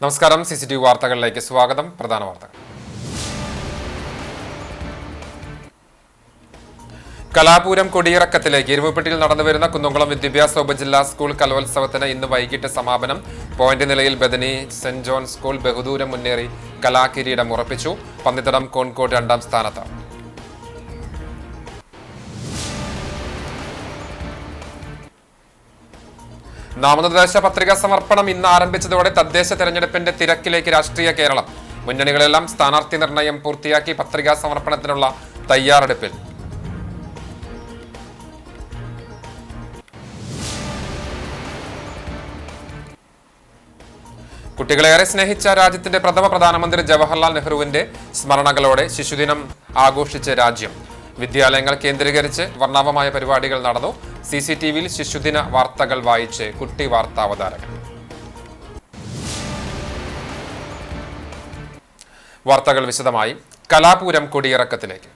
നമസ്കാരം. CCTV വാർത്തകളിലേക്ക് സ്വാഗതം. പ്രധാന വാർത്തകൾ. കലാപൂരം കൊടിയിറക്കത്തിലേക്ക് ഇരുമുപ്പെട്ടിയിൽ നടന്നുവരുന്ന കുന്നംകുളം വിദ്യാഭ്യാസ ഉപജില്ലാ സ്കൂൾ കലോത്സവത്തിന് ഇന്ന് വൈകിട്ട് സമാപനം. പോയിന്റ് നിലയിൽ ബദനി സെന്റ് ജോൺ സ്കൂൾ ബഹുദൂരം മുന്നേറി കലാകിരീടം ഉറപ്പിച്ചു. പന്നിത്തടം കോൺകോട് രണ്ടാം സ്ഥാനത്ത്. നാമനിർദ്ദേശ പത്രിക സമർപ്പണം ഇന്ന് ആരംഭിച്ചതോടെ തദ്ദേശ തെരഞ്ഞെടുപ്പിന്റെ തിരക്കിലേക്ക് രാഷ്ട്രീയ കേരളം. മുന്നണികളെല്ലാം സ്ഥാനാർത്ഥി നിർണയം പൂർത്തിയാക്കി പത്രികാ സമർപ്പണത്തിനുള്ള തയ്യാറെടുപ്പിൽ. കുട്ടികളേറെ സ്നേഹിച്ച രാജ്യത്തിന്റെ പ്രഥമ പ്രധാനമന്ത്രി ജവഹർലാൽ നെഹ്റുവിന്റെ സ്മരണകളോടെ ശിശുദിനം ആഘോഷിച്ച് രാജ്യം. വിദ്യാലയങ്ങൾ കേന്ദ്രീകരിച്ച് വർണ്ണാഭമായ പരിപാടികൾ നടന്നു. CCTVയിൽ ശിശുദിന വാർത്തകൾ വായിച്ച് കുട്ടി വാർത്താവതാരകൻ. വാർത്തകൾ വിശദമായി. കലാപൂരം കൊടിയിറക്കത്തിലേക്ക്.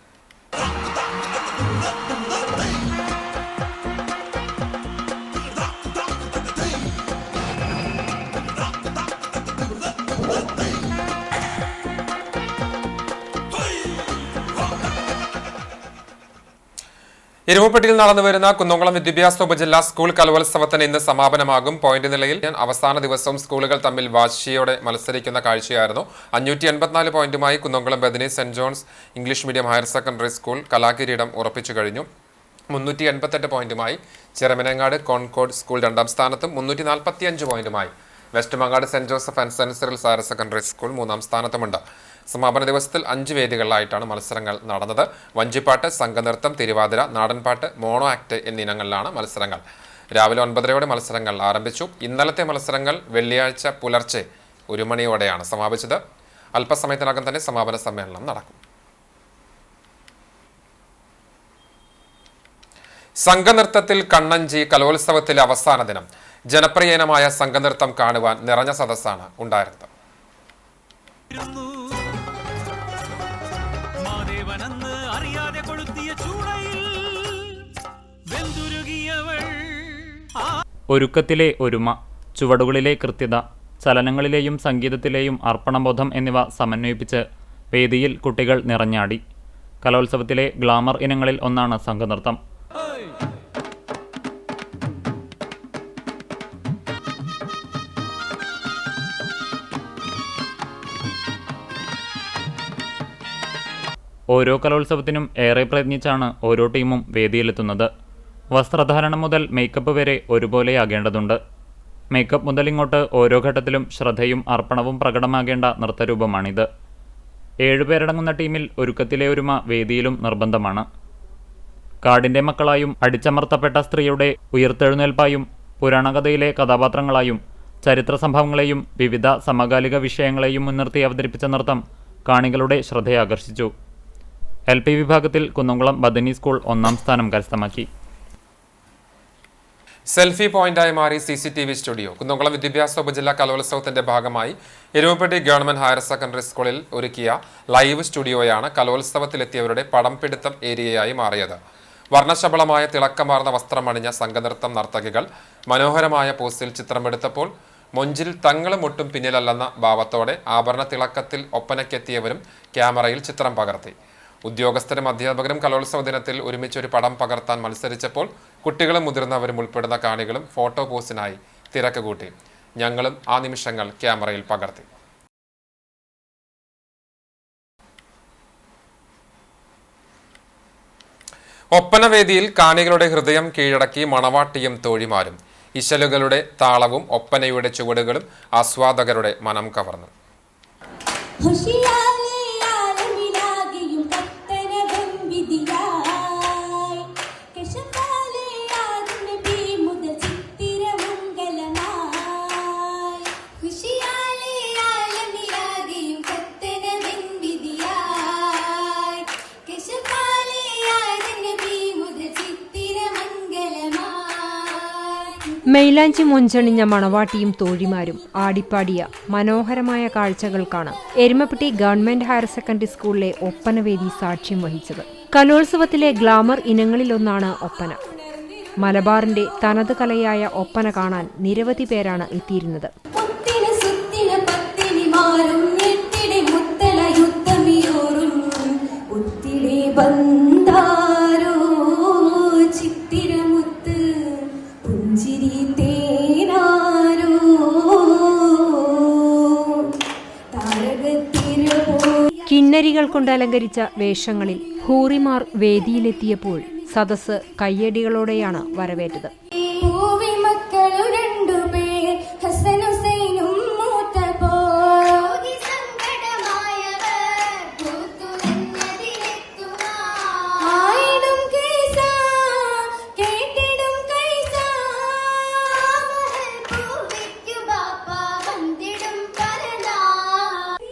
ഇരുമുപ്പെട്ടിയിൽ നടന്നുവരുന്ന കുന്നംകുളം വിദ്യാഭ്യാസ ഉപജില്ലാ സ്കൂൾ കലോത്സവത്തിന് ഇന്ന് സമാപനമാകും. പോയിന്റ് നിലയിൽ അവസാന ദിവസവും സ്കൂളുകൾ തമ്മിൽ വാശിയോടെ മത്സരിക്കുന്ന കാഴ്ചയായിരുന്നു. 584 പോയിന്റുമായി Kunnamkulam Bethany saint John's English medium higher secondary school കലാകിരീടം ഉറപ്പിച്ചു കഴിഞ്ഞു. 388 പോയിന്റുമായി ചെറുമനങ്ങാട് കോൺകോട് സ്കൂൾ രണ്ടാം സ്ഥാനത്തും 345 പോയിന്റുമായി west Mangad saint Joseph and saint Cyril's higher secondary school മൂന്നാം സ്ഥാനത്തുമുണ്ട്. സമാപന ദിവസത്തിൽ 5 വേദികളിലായിട്ടാണ് മത്സരങ്ങൾ നടന്നത്. വഞ്ചിപ്പാട്ട്, സംഘനൃത്തം, തിരുവാതിര, നാടൻപാട്ട്, മോണോ ആക്ട് എന്നിനങ്ങളിലാണ് മത്സരങ്ങൾ. രാവിലെ 9:30 മത്സരങ്ങൾ ആരംഭിച്ചു. ഇന്നലത്തെ മത്സരങ്ങൾ വെള്ളിയാഴ്ച പുലർച്ചെ 1 മണിയോടെയാണ് സമാപിച്ചത്. അല്പസമയത്തിനകം തന്നെ സമാപന സമ്മേളനം നടക്കും. സംഘനൃത്തത്തിൽ കണ്ണഞ്ചി കലോത്സവത്തിലെ അവസാന ദിനം. ജനപ്രിയനമായ സംഘനൃത്തം കാണുവാൻ നിറഞ്ഞ സദസ്സാണ് ഉണ്ടായിരുന്നത്. ഒരുക്കത്തിലെ ഒരുമ, ചുവടുകളിലെ കൃത്യത, ചലനങ്ങളിലെയും സംഗീതത്തിലെയും അർപ്പണബോധം എന്നിവ സമന്വയിപ്പിച്ച് വേദിയിൽ കുട്ടികൾ നിറഞ്ഞാടി. കലോത്സവത്തിലെ ഗ്ലാമർ ഇനങ്ങളിൽ ഒന്നാണ് സംഘനൃത്തം. ഓരോ കലോത്സവത്തിനും ഏറെ പ്രയത്നിച്ചാണ് ഓരോ ടീമും വേദിയിലെത്തുന്നത്. വസ്ത്രധാരണം മുതൽ മേക്കപ്പ് വരെ ഒരുപോലെയാകേണ്ടതുണ്ട്. മേക്കപ്പ് മുതൽ ഇങ്ങോട്ട് ഓരോ ഘട്ടത്തിലും ശ്രദ്ധയും അർപ്പണവും പ്രകടമാകേണ്ട നൃത്തരൂപമാണിത്. 7 പേരടങ്ങുന്ന ടീമിൽ ഒരുക്കത്തിലെ ഒരുമ വേദിയിലും നിർബന്ധമാണ്. കാടിൻ്റെ മക്കളായും അടിച്ചമർത്തപ്പെട്ട സ്ത്രീയുടെ ഉയർത്തെഴുന്നേൽപ്പായും പുരാണകഥയിലെ കഥാപാത്രങ്ങളായും ചരിത്ര സംഭവങ്ങളെയും വിവിധ സമകാലിക വിഷയങ്ങളെയും മുൻനിർത്തി അവതരിപ്പിച്ച നൃത്തം കാണികളുടെ ശ്രദ്ധയാകർഷിച്ചു. LP വിഭാഗത്തിൽ കുന്നംകുളം ബദനി സ്കൂൾ 1ാം സ്ഥാനം കരസ്ഥമാക്കി. സെൽഫി പോയിന്റായി മാറി CCTV സ്റ്റുഡിയോ. കുന്നംകുളം വിദ്യാഭ്യാസ ഉപജില്ലാ കലോത്സവത്തിന്റെ ഭാഗമായി ഇരുമുപ്പെട്ടി ഗവൺമെന്റ് ഹയർ സെക്കൻഡറി സ്കൂളിൽ ഒരുക്കിയ ലൈവ് സ്റ്റുഡിയോയാണ് കലോത്സവത്തിലെത്തിയവരുടെ പടംപിടുത്തം ഏരിയയായി മാറിയത്. വർണ്ണശബളമായ തിളക്കമാർന്ന വസ്ത്രമണിഞ്ഞ സംഘനൃത്തം നർത്തകികൾ മനോഹരമായ പോസ്റ്റിൽ ചിത്രമെടുത്തപ്പോൾ മൊഞ്ചിൽ തങ്ങളും ഒട്ടും പിന്നിലല്ലെന്ന ഭാവത്തോടെ ആഭരണ തിളക്കത്തിൽ ഒപ്പനയ്ക്കെത്തിയവരും ക്യാമറയിൽ ചിത്രം പകർത്തി. ഉദ്യോഗസ്ഥരും അധ്യാപകരും കലോത്സവ ദിനത്തിൽ ഒരുമിച്ചൊരു പടം പകർത്താൻ മത്സരിച്ചപ്പോൾ കുട്ടികളും മുതിർന്നവരും ഉൾപ്പെടുന്ന കാണികളും ഫോട്ടോ പോസിനായി തിരക്ക് കൂട്ടി. ഞങ്ങളും ആ നിമിഷങ്ങൾ ക്യാമറയിൽ പകർത്തി. ഒപ്പനവേദിയിൽ കാണികളുടെ ഹൃദയം കീഴടക്കി മണവാട്ടിയും തോഴിമാരും. ഇശലുകളുടെ താളവും ഒപ്പനയുടെ ചുവടുകളും ആസ്വാദകരുടെ മനം കവർന്നു. മെയിലാഞ്ചി മുഞ്ചണിഞ്ഞ മണവാട്ടിയും തോഴിമാരും ആടിപ്പാടിയ മനോഹരമായ കാഴ്ചകൾക്കാണ് എരുമപ്പെട്ടി ഗവൺമെന്റ് ഹയർ സെക്കൻഡറി സ്കൂളിലെ ഒപ്പനവേദി സാക്ഷ്യം വഹിച്ചത്. കലോത്സവത്തിലെ ഗ്ലാമർ ഇനങ്ങളിലൊന്നാണ് ഒപ്പന. മലബാറിന്റെ തനത് കലയായ ഒപ്പന കാണാൻ നിരവധി പേരാണ് എത്തിയിരുന്നത്. മാറും എത്തിടെ മുത്തല യുദ്ധമിയോറും ഒത്തിടെ ബന്ധാരോ ചിത്തിരമുത്ത് പുഞ്ചിരി തേനാരോ താരകത്തിരവോ. കിന്നരികൾ കൊണ്ട് അലങ്കരിച്ച വേഷങ്ങളിൽ ഹൂറിമാർ വേദിയിലെത്തിയപ്പോൾ സദസ്സ് കയ്യടികളോടെയാണ് വരവേറ്റത്. പൂവി മക്കളു രണ്ടുപേർ ഹസൻ ഹുസൈനും മൂത്തപ്പോ ആയിടും കൈസ കേട്ടിടും കൈസ പൂവിക്കു ബാപ്പ വന്നിടും പരനാ.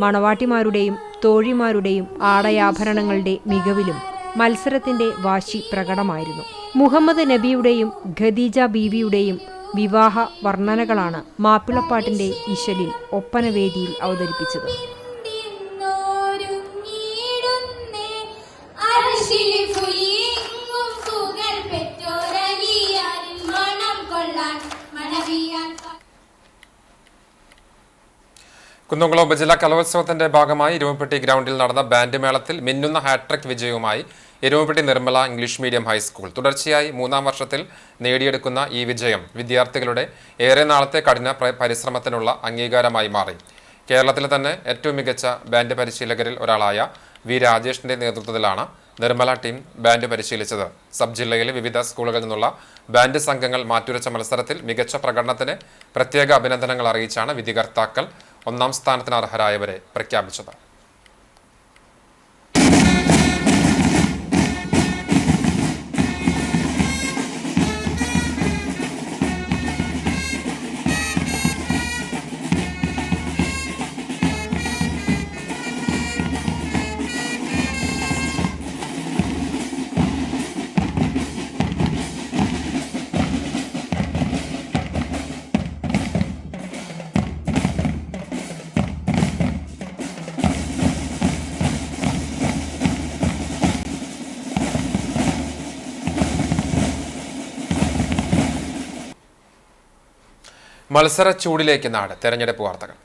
മണവാട്ടിമാരുടെയും തോഴിമാരുടെയും ആടയാഭരണങ്ങളുടെ മികവിലും മത്സരത്തിന്റെ വാശി പ്രകടമായിരുന്നു. മുഹമ്മദ് നബിയുടെയും ഖദീജ ബീവിയുടെയും വിവാഹ വർണ്ണനകളാണ് മാപ്പിളപ്പാട്ടിന്റെ ഇശലിൽ ഒപ്പനവേദിയിൽ അവതരിപ്പിച്ചത്. കുന്നംകുളം ഉപജില്ലാ കലോത്സവത്തിന്റെ ഭാഗമായി എരുമപ്പെട്ടി ഗ്രൗണ്ടിൽ നടന്ന ബാൻഡ് മേളത്തിൽ മിന്നുന്ന ഹാട്രിക് വിജയവുമായി Erumapetty Nirmala English medium high school. തുടർച്ചയായി 3-ാം വർഷത്തിൽ നേടിയെടുക്കുന്ന ഈ വിജയം വിദ്യാർത്ഥികളുടെ ഏറെ നാളത്തെ കഠിന പരിശ്രമത്തിനുള്ള അംഗീകാരമായി മാറി. കേരളത്തിലെ തന്നെ ഏറ്റവും മികച്ച ബാൻഡ് പരിശീലകരിൽ ഒരാളായ വി രാജേഷിന്റെ നേതൃത്വത്തിലാണ് നിർമ്മല ടീം ബാൻഡ് പരിശീലിച്ചത്. സബ് ജില്ലയിലെ വിവിധ സ്കൂളുകളിൽ നിന്നുള്ള ബാൻഡ് സംഘങ്ങൾ മാറ്റുരച്ച മത്സരത്തിൽ മികച്ച പ്രകടനത്തിന് പ്രത്യേക അഭിനന്ദനങ്ങൾ അറിയിച്ചാണ് വിധികർത്താക്കൾ 1-ാം സ്ഥാനത്തിന് അർഹരായവരെ പ്രഖ്യാപിച്ചത്. മത്സര ചൂടിലേക്ക് നാട്. തെരഞ്ഞെടുപ്പ് വാർത്തകൾ.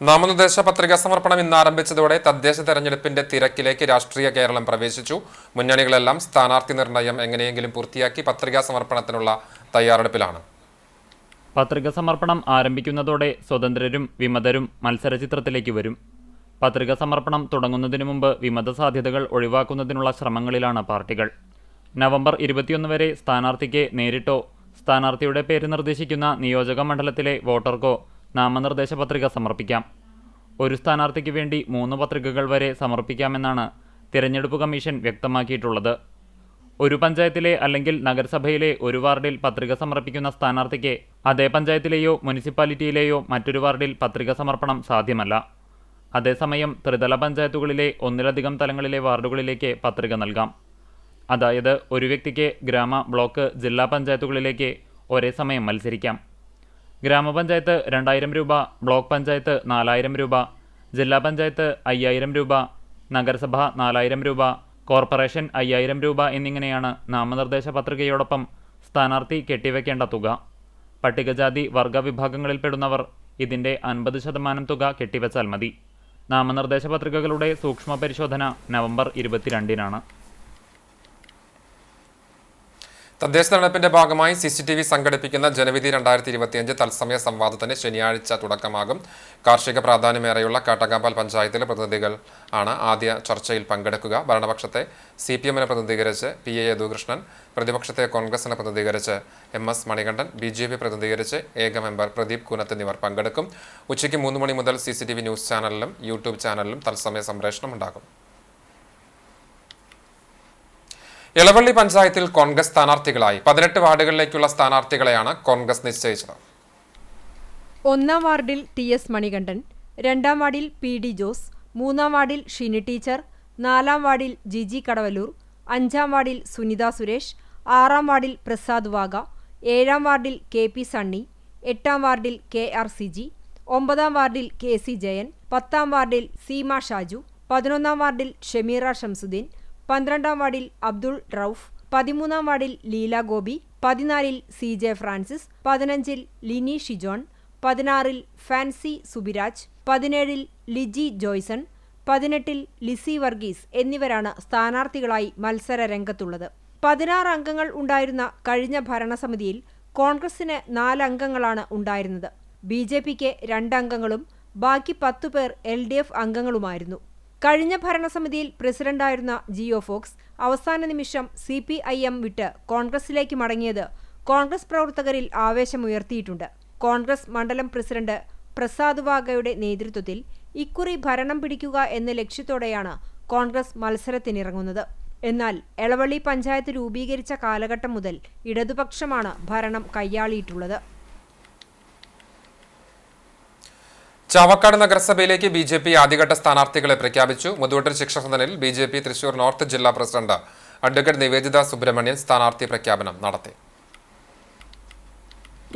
നാമനിർദ്ദേശ പത്രികാ സമർപ്പണം ഇന്ന് ആരംഭിച്ചതോടെ തദ്ദേശ തെരഞ്ഞെടുപ്പിന്റെ തിരക്കിലേക്ക് രാഷ്ട്രീയ കേരളം പ്രവേശിച്ചു. മുന്നണികളെല്ലാം സ്ഥാനാർത്ഥി നിർണയം എങ്ങനെയെങ്കിലും പൂർത്തിയാക്കി പത്രികാ സമർപ്പണത്തിനുള്ള തയ്യാറെടുപ്പിലാണ്. പത്രിക സമർപ്പണം ആരംഭിക്കുന്നതോടെ സ്വതന്ത്രരും വിമതരും മത്സരചിത്രത്തിലേക്ക് വരും. പത്രിക സമർപ്പണം തുടങ്ങുന്നതിനു മുമ്പ് വിമത സാധ്യതകൾ ഒഴിവാക്കുന്നതിനുള്ള ശ്രമങ്ങളിലാണ് പാർട്ടികൾ. നവംബർ 21 വരെ സ്ഥാനാർത്ഥിക്ക് നേരിട്ടോ സ്ഥാനാർത്ഥിയുടെ പേര് നിർദ്ദേശിക്കുന്ന നിയോജക മണ്ഡലത്തിലെ വോട്ടർക്കോ നാമനിർദ്ദേശ പത്രിക സമർപ്പിക്കാം. ഒരു സ്ഥാനാർത്ഥിക്ക് വേണ്ടി 3 പത്രികകൾ വരെ സമർപ്പിക്കാമെന്നാണ് തിരഞ്ഞെടുപ്പ് കമ്മീഷൻ വ്യക്തമാക്കിയിട്ടുള്ളത്. ഒരു പഞ്ചായത്തിലെ അല്ലെങ്കിൽ നഗരസഭയിലെ ഒരു വാർഡിൽ പത്രിക സമർപ്പിക്കുന്ന സ്ഥാനാർത്ഥിക്ക് അതേ പഞ്ചായത്തിലെയോ മുനിസിപ്പാലിറ്റിയിലെയോ മറ്റൊരു വാർഡിൽ പത്രിക സമർപ്പണം സാധ്യമല്ല. അതേസമയം ത്രിതല പഞ്ചായത്തുകളിലെ ഒന്നിലധികം തലങ്ങളിലെ വാർഡുകളിലേക്ക് പത്രിക നൽകാം. അതായത് ഒരു വ്യക്തിക്ക് ഗ്രാമ, ബ്ലോക്ക്, ജില്ലാ പഞ്ചായത്തുകളിലേക്ക് ഒരേ സമയം മത്സരിക്കാം. ഗ്രാമപഞ്ചായത്ത് 2000 രൂപ, ബ്ലോക്ക് പഞ്ചായത്ത് 4000 രൂപ, ജില്ലാ പഞ്ചായത്ത് 5000 രൂപ, നഗരസഭ 4000 രൂപ, കോർപ്പറേഷൻ 5000 രൂപ എന്നിങ്ങനെയാണ് നാമനിർദ്ദേശ പത്രികയോടൊപ്പം സ്ഥാനാർത്ഥി കെട്ടിവെക്കേണ്ട തുക. പട്ടികജാതി വർഗ വിഭാഗങ്ങളിൽപ്പെടുന്നവർ ഇതിൻ്റെ 50% തുക കെട്ടിവെച്ചാൽ മതി. നാമനിർദ്ദേശ പത്രികകളുടെ സൂക്ഷ്മ പരിശോധന നവംബർ 22-നാണ്. തദ്ദേശ തെരഞ്ഞെടുപ്പിന്റെ ഭാഗമായി CCTV സംഘടിപ്പിക്കുന്ന ജനവിധി 2025 തത്സമയ സംവാദത്തിന് ശനിയാഴ്ച തുടക്കമാകും. കാർഷിക പ്രാധാന്യമേറെയുള്ള കാട്ടകാമ്പാൽ പഞ്ചായത്തിലെ പ്രതിനിധികൾ ആണ് ആദ്യ ചർച്ചയിൽ പങ്കെടുക്കുക. ഭരണപക്ഷത്തെ CPM-നെ പ്രതിനിധീകരിച്ച് PA യദുകൃഷ്ണൻ, പ്രതിപക്ഷത്തെ കോൺഗ്രസിനെ പ്രതിനിധീകരിച്ച് MS മണികണ്ഠൻ, BJP പ്രതിനിധീകരിച്ച് ഏക മെമ്പർ പ്രദീപ് കൂനത്ത് എന്നിവർ പങ്കെടുക്കും. ഉച്ചയ്ക്ക് 3 മണി മുതൽ CCTV ന്യൂസ് ചാനലിലും യൂട്യൂബ് ചാനലിലും തത്സമയ സംപ്രേഷണം ഉണ്ടാകും. ഇളവള്ളി പഞ്ചായത്തിൽ കോൺഗ്രസ് സ്ഥാനാർത്ഥികളായി 18 വാർഡുകളിലേക്കുള്ള സ്ഥാനാർത്ഥികളെയാണ് കോൺഗ്രസ് നിശ്ചയിച്ചത്. 1-ാം വാർഡിൽ TS മണികണ്ഠൻ, 2-ാം വാർഡിൽ PD ജോസ്, 3-ാം വാർഡിൽ ഷിനി ടീച്ചർ, 4-ാം വാർഡിൽ ജിജി കടവല്ലൂർ, 5-ാം വാർഡിൽ സുനിത സുരേഷ്, 6-ാം വാർഡിൽ പ്രസാദ് വാഗ, 7-ാം വാർഡിൽ KP സണ്ണി, 8-ാം വാർഡിൽ KR സിജി, 9-ാം വാർഡിൽ KC ജയൻ, 10-ാം വാർഡിൽ സീമ ഷാജു, 11-ാം വാർഡിൽ ഷമീറ ഷംസുദ്ദീൻ, 12-ാം വാർഡിൽ അബ്ദുൾ റൌഫ്, 13-ാം വാർഡിൽ ലീല ഗോപി, 14-ൽ CJ ഫ്രാൻസിസ്, 15-ൽ ലിനി ഷിജോൺ, 16-ൽ ഫാൻസി സുബിരാജ്, 17-ൽ ലിജി ജോയ്സൺ, 18-ൽ ലിസി വർഗീസ് എന്നിവരാണ് സ്ഥാനാർത്ഥികളായി മത്സര രംഗത്തുള്ളത്. 16 അംഗങ്ങൾ ഉണ്ടായിരുന്ന കഴിഞ്ഞ ഭരണസമിതിയിൽ കോൺഗ്രസിന് 4 അംഗങ്ങളാണ് ഉണ്ടായിരുന്നത്. BJPക്ക് 2 അംഗങ്ങളും ബാക്കി 10 പേർ LDF അംഗങ്ങളുമായിരുന്നു. കഴിഞ്ഞ ഭരണസമിതിയിൽ പ്രസിഡന്റായിരുന്ന ജിയോ ഫോക്സ് അവസാന നിമിഷം CPIM വിട്ട് കോൺഗ്രസിലേക്ക് മടങ്ങിയത് കോൺഗ്രസ് പ്രവർത്തകരിൽ ആവേശമുയർത്തിയിട്ടുണ്ട്. കോൺഗ്രസ് മണ്ഡലം പ്രസിഡന്റ് പ്രസാദ് വാഗയുടെ നേതൃത്വത്തിൽ ഇക്കുറി ഭരണം പിടിക്കുക എന്ന ലക്ഷ്യത്തോടെയാണ് കോൺഗ്രസ് മത്സരത്തിനിറങ്ങുന്നത്. എന്നാൽ എളവള്ളി പഞ്ചായത്ത് രൂപീകരിച്ച കാലഘട്ടം മുതൽ ഇടതുപക്ഷമാണ് ഭരണം കൈയാളിയിട്ടുള്ളത്. ചാവക്കാട് നഗരസഭയിലേക്ക് BJP ആദ്യഘട്ട സ്ഥാനാർത്ഥികളെ പ്രഖ്യാപിച്ചു. മുതുവട്ടൂർ ശിക്ഷകനിൽ BJP തൃശൂർ നോർത്ത് ജില്ലാ പ്രസിഡന്റ് അഡ്വക്കേറ്റ് നിവേദിത സുബ്രഹ്മണ്യൻ സ്ഥാനാർത്ഥി പ്രഖ്യാപനം നടത്തി.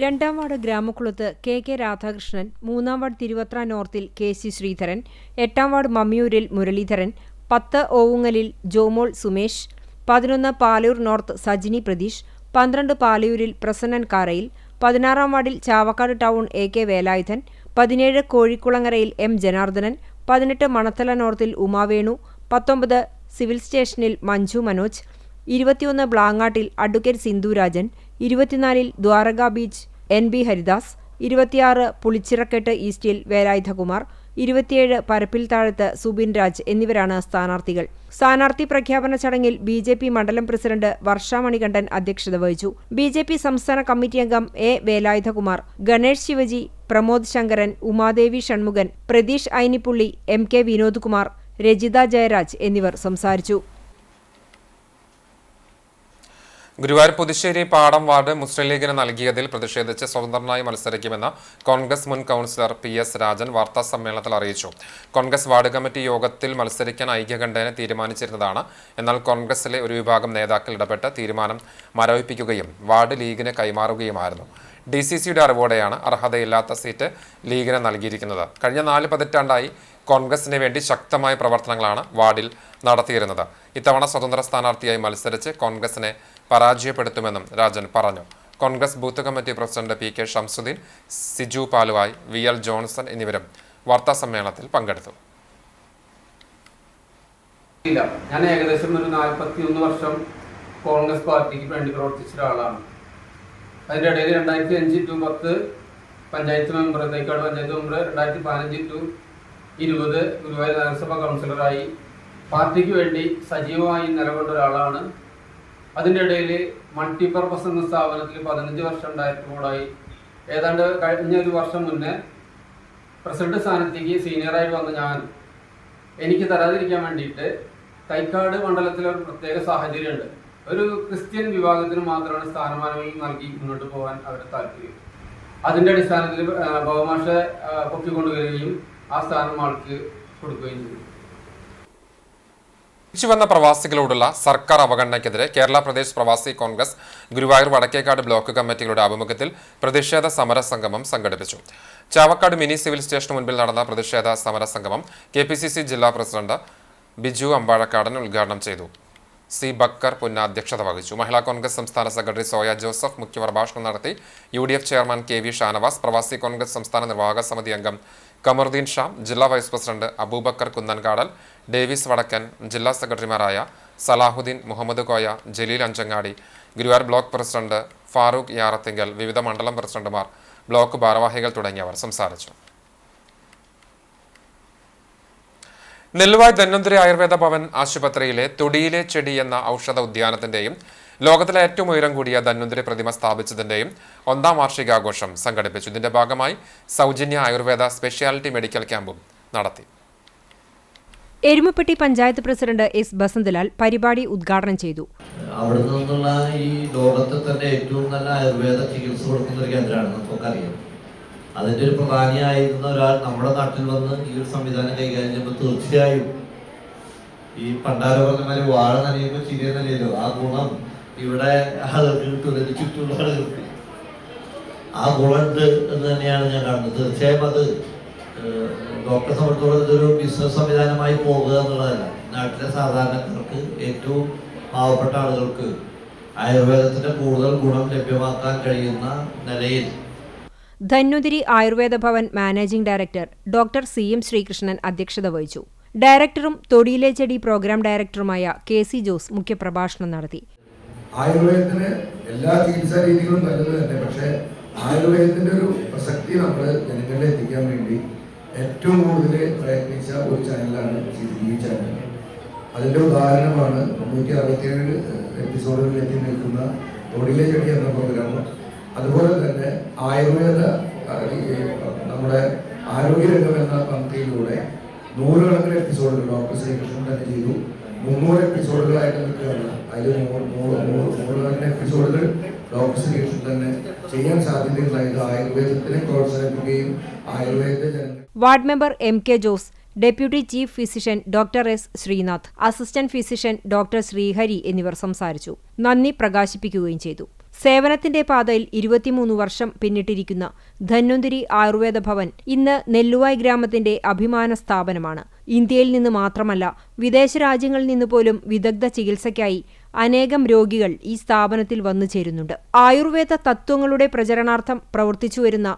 2-ാം വാർഡ് ഗ്രാമക്കുളത്ത് KK രാധാകൃഷ്ണൻ, 3-ാം വാർഡ് തിരുവത്ര നോർത്തിൽ KC ശ്രീധരൻ, 8-ാം വാർഡ് മമ്മിയൂരിൽ മുരളീധരൻ, 10 ഓവുങ്ങലിൽ ജോമോൾ സുമേഷ്, 11 പാലൂർ നോർത്ത് സജിനി പ്രതീഷ്, 12 പാലയൂരിൽ പ്രസന്നൻ കാരയിൽ, 16-ാം വാർഡിൽ ചാവക്കാട് ടൗൺ AK വേലായുധൻ, 17 കോഴിക്കുളങ്ങരയിൽ M ജനാർദ്ദനൻ, 18 മണത്തല നോർത്തിൽ ഉമാവേണു, 19 സിവിൽ സ്റ്റേഷനിൽ മഞ്ജു മനോജ്, 21 ബ്ലാങ്ങാട്ടിൽ അഡ്വക്കേറ്റ് സിന്ധുരാജൻ, 24-ൽ ദ്വാരക ബീച്ച് NB ഹരിദാസ്, 26 പുളിച്ചിറക്കെട്ട് ഈസ്റ്റിൽ വേലായുധകുമാർ, 27 പരപ്പിൽ താഴത്ത് സുബിൻ രാജ് എന്നിവരാണ് സ്ഥാനാർത്ഥികൾ. സ്ഥാനാർത്ഥി പ്രഖ്യാപന ചടങ്ങിൽ BJP മണ്ഡലം പ്രസിഡന്റ് വർഷ മണികണ്ഠൻ അധ്യക്ഷത വഹിച്ചു. BJP സംസ്ഥാന കമ്മിറ്റി അംഗം A വേലായുധകുമാർ, ഗണേഷ് ശിവജി, പ്രമോദ് ശങ്കരൻ, ഉമാദേവി ഷൺമുഖൻ, പ്രതീഷ് ഐനിപ്പുള്ളി, MK വിനോദ് കുമാർ, രജിത ജയരാജ് എന്നിവർ സംസാരിച്ചു. ഗുരുവായൂർ പുതുശ്ശേരി പാടം വാർഡ് മുസ്ലിം ലീഗിന് നൽകിയതിൽ പ്രതിഷേധിച്ച് സ്വതന്ത്രനായി മത്സരിക്കുമെന്ന് കോൺഗ്രസ് മുൻ കൗൺസിലർ PS രാജൻ വാർത്താസമ്മേളനത്തിൽ അറിയിച്ചു. കോൺഗ്രസ് വാർഡ് കമ്മിറ്റി യോഗത്തിൽ മത്സരിക്കാൻ ഐക്യകണ്ഠേന തീരുമാനിച്ചിരുന്നതാണ്. എന്നാൽ കോൺഗ്രസിലെ ഒരു വിഭാഗം നേതാക്കൾ ഇടപെട്ട് തീരുമാനം മരവിപ്പിക്കുകയും വാർഡ് ലീഗിന് കൈമാറുകയുമായിരുന്നു. DCCയുടെ അറിവോടെയാണ് അർഹതയില്ലാത്ത സീറ്റ് ലീഗിന് നൽകിയിരിക്കുന്നത്. കഴിഞ്ഞ 4 പതിറ്റാണ്ടായി കോൺഗ്രസിന് വേണ്ടി ശക്തമായ പ്രവർത്തനങ്ങളാണ് വാർഡിൽ നടത്തിയിരുന്നത്. ഇത്തവണ സ്വതന്ത്ര സ്ഥാനാർത്ഥിയായി മത്സരിച്ച് കോൺഗ്രസിനെ പരാജയപ്പെടുത്തുമെന്നും രാജൻ പറഞ്ഞു. Congress booth committee president PK Shamsuddin, Siju Paluvai, VL Johnson എന്നിവരും വാർത്താസമ്മേളനത്തിൽ പങ്കെടുത്തു. ഞാൻ ഏകദേശം ഒരു 41 വർഷം കോൺഗ്രസ് പാർട്ടിക്ക് വേണ്ടി പ്രവർത്തിച്ച ഒരാളാണ്. അതിൻ്റെ ഇടയിൽ 2005 to 10 panchayat member, Thycaud panchayat member, 2015 to 20 Guruvayur നഗരസഭ കൗൺസിലറായി പാർട്ടിക്ക് വേണ്ടി സജീവമായി നിലകൊണ്ട ഒരാളാണ്. അതിൻ്റെ ഇടയിൽ മൾട്ടിപർപ്പസ് എന്ന സ്ഥാപനത്തിൽ 15 വർഷം ഡയറക്ടറോടായി. ഏതാണ്ട് കഴിഞ്ഞ ഒരു വർഷം മുന്നേ പ്രസിഡന്റ് സ്ഥാനത്തേക്ക് സീനിയറായിട്ട് വന്ന എനിക്ക് തരാതിരിക്കാൻ വേണ്ടിയിട്ട് തൈക്കാട് മണ്ഡലത്തിലെ ഒരു പ്രത്യേക സാഹചര്യമുണ്ട്. ഒരു ക്രിസ്ത്യൻ വിഭാഗത്തിന് മാത്രമാണ് സ്ഥാനമാനങ്ങൾ നൽകി മുന്നോട്ട് പോകാൻ അവരുടെ താല്പര്യം. അതിൻ്റെ അടിസ്ഥാനത്തിൽ ബഹുമാഷെ പൊക്കിക്കൊണ്ടുവരികയും ആ സ്ഥാനം ആൾക്ക് കൊടുക്കുകയും ചെയ്തു. തിരിച്ചുവന്ന പ്രവാസികളോടുള്ള സർക്കാർ അവഗണനയ്ക്കെതിരെ കേരള പ്രദേശ് പ്രവാസി കോൺഗ്രസ് ഗുരുവായൂർ വടക്കേക്കാട് ബ്ലോക്ക് കമ്മിറ്റികളുടെ ആഭിമുഖ്യത്തിൽ പ്രതിഷേധ സമരസംഗമം സംഘടിപ്പിച്ചു. ചാവക്കാട് മിനി സിവിൽ സ്റ്റേഷന് മുൻപിൽ നടന്ന പ്രതിഷേധ സമരസംഗമം KPCC ജില്ലാ പ്രസിഡന്റ് ബിജു അമ്പാഴക്കാടൻ ഉദ്ഘാടനം ചെയ്തു. C ബക്കർ പുന്ന അധ്യക്ഷത വഹിച്ചു. മഹിളാ കോൺഗ്രസ് സംസ്ഥാന സെക്രട്ടറി സോയ ജോസഫ് മുഖ്യപ്രഭാഷണം നടത്തി. UDF ചെയർമാൻ KV ഷാനവാസ്, പ്രവാസി കോൺഗ്രസ് സംസ്ഥാന നിർവാഹക സമിതി അംഗം കമറുദ്ദീൻ ഷാം, ജില്ലാ വൈസ് പ്രസിഡന്റ് അബൂബക്കർ കുന്നൻകാടൽ, ഡേവിസ് വടക്കൻ, ജില്ലാ സെക്രട്ടറിമാരായ സലാഹുദ്ദീൻ, മുഹമ്മദ് കോയ, ജലീൽ അഞ്ചങ്ങാടി, ഗുരുവായൂർ ബ്ലോക്ക് പ്രസിഡന്റ് ഫാറൂഖ് യാറത്തിങ്കൽ, വിവിധ മണ്ഡലം പ്രസിഡന്റുമാർ, ബ്ലോക്ക് ഭാരവാഹികൾ തുടങ്ങിയവർ സംസാരിച്ചു. നെല്ലുവായ് ധന്വന്തരി ആയുർവേദ ഭവൻ ആശുപത്രിയിലെ തൊടിയിലെ ചെടി എന്ന ഔഷധ ഉദ്യാനത്തിന്റെയും ലോകത്തിലെ ഏറ്റവും ഉയരം കൂടിയ ധന്വന്തരി പ്രതിമ സ്ഥാപിച്ചതിന്റെയും 1ാം വാർഷികാഘോഷം സംഘടിപ്പിച്ചു. ഇതിന്റെ ഭാഗമായി സൗജന്യ ആയുർവേദ സ്പെഷ്യാലിറ്റി മെഡിക്കൽ ക്യാമ്പും നടത്തി. എരുമപ്പെട്ടി പഞ്ചായത്ത് പ്രസിഡന്റ് S ബസന്തലാൽ പരിപാടി ഉദ്ഘാടനം ചെയ്തു. അവിടെ നിന്നുള്ള ഈ ലോകത്തെ തന്നെ ഏറ്റവും നല്ല ആയുർവേദ ചികിത്സ കൊടുക്കുന്ന ഒരു കേന്ദ്രമാണ്, നമുക്കറിയാം. അതിൻ്റെ ഒരു പ്രധാനിയായിരുന്ന ഒരാൾ നമ്മുടെ നാട്ടിൽ വന്ന് ഈ ഒരു സംവിധാനം കൈകാര്യം ചെയ്യുമ്പോൾ തീർച്ചയായും ഈ പണ്ടാര പറഞ്ഞ മാതിരി വാഴ നനയുമ്പോൾ ചിരിയ നനയല്ലോ, ആ ഗുണം ഇവിടെ ആളുകൾക്ക് കിട്ടൂല, ചുറ്റുമുള്ള ആളുകൾക്ക് ആ ഗുണമുണ്ട് എന്ന് തന്നെയാണ് ഞാൻ കാണുന്നത്. തീർച്ചയായും അത് ഡോക്ടറെ സംബന്ധിച്ചോളം ഇതൊരു ബിസിനസ് സംവിധാനമായി പോകുക എന്നുള്ളതല്ല. നാട്ടിലെ സാധാരണക്കാർക്ക്, ഏറ്റവും പാവപ്പെട്ട ആളുകൾക്ക് ആയുർവേദത്തിന്റെ കൂടുതൽ ഗുണം ലഭ്യമാക്കാൻ കഴിയുന്ന നിലയിൽ Dhanvantari Ayurveda Bhavan managing director doctor CM Sreekrishnan അധ്യക്ഷത വഹിച്ചു. ഡയറക്ടറും തൊടിയിലെ ചെടി പ്രോഗ്രാം ഡയറക്ടറുമായ KC ജോസ് മുഖ്യപ്രഭാഷണം നടത്തി. ആയുർവേദത്തിന് എല്ലാ ചികിത്സാ രീതികളും നല്ലത് തന്നെ, പക്ഷേ ആയുർവേദത്തിന്റെ ഒരു പ്രസക്തി നമ്മൾ ജനങ്ങളിൽ എത്തിക്കാൻ വേണ്ടി ഏറ്റവും കൂടുതൽ പ്രയത്നിച്ച ഒരു ചാനലാണ് ഈ ചാനൽ. അതിൻ്റെ ഉദാഹരണമാണ് 367 എപ്പിസോഡുകളിൽ എത്തി നിൽക്കുന്ന തൊടിയിലെ ചെടി എന്ന പ്രോഗ്രാമും. അതുപോലെ തന്നെ ആയുർവേദ നമ്മുടെ ആരോഗ്യരംഗം എന്ന പങ്ക്തിയിലൂടെ 100 എപ്പിസോഡുകൾ ഡോക്ടർ ശ്രീകൃഷ്ണൻ തന്നെ ചെയ്തു. 300 എപ്പിസോഡുകളായിട്ട് നിൽക്കുകയാണ്. അതിൽ 100 എപ്പിസോഡുകൾ ഡോക്ടർ ശ്രീകൃഷ്ണൻ തന്നെ ചെയ്യാൻ സാധ്യതയുണ്ടായത് ആയുർവേദത്തിനെ പ്രോത്സാഹിപ്പിക്കുകയും ആയുർവേദ ജനങ്ങൾ. Ward member MK Jose, deputy chief physician doctor S Sreenath, assistant physician doctor Sreehari എന്നിവർ സംസാരിച്ചു. നന്ദി പ്രകാശിപ്പിക്കുകയും ചെയ്തു. സേവനത്തിന്റെ പാതയിൽ 23 വർഷം പിന്നിട്ടിരിക്കുന്ന ധന്വന്തിരി ആയുർവേദ ഭവൻ ഇന്ന് നെല്ലുവായ് ഗ്രാമത്തിന്റെ അഭിമാന സ്ഥാപനമാണ്. ഇന്ത്യയിൽ നിന്ന് മാത്രമല്ല, വിദേശ രാജ്യങ്ങളിൽ നിന്ന് പോലും വിദഗ്ധ ചികിത്സയ്ക്കായി അനേകം രോഗികൾ ഈ സ്ഥാപനത്തിൽ വന്നു ചേരുന്നുണ്ട്. ആയുർവേദ തത്വങ്ങളുടെ പ്രചരണാർത്ഥം പ്രവർത്തിച്ചുവരുന്ന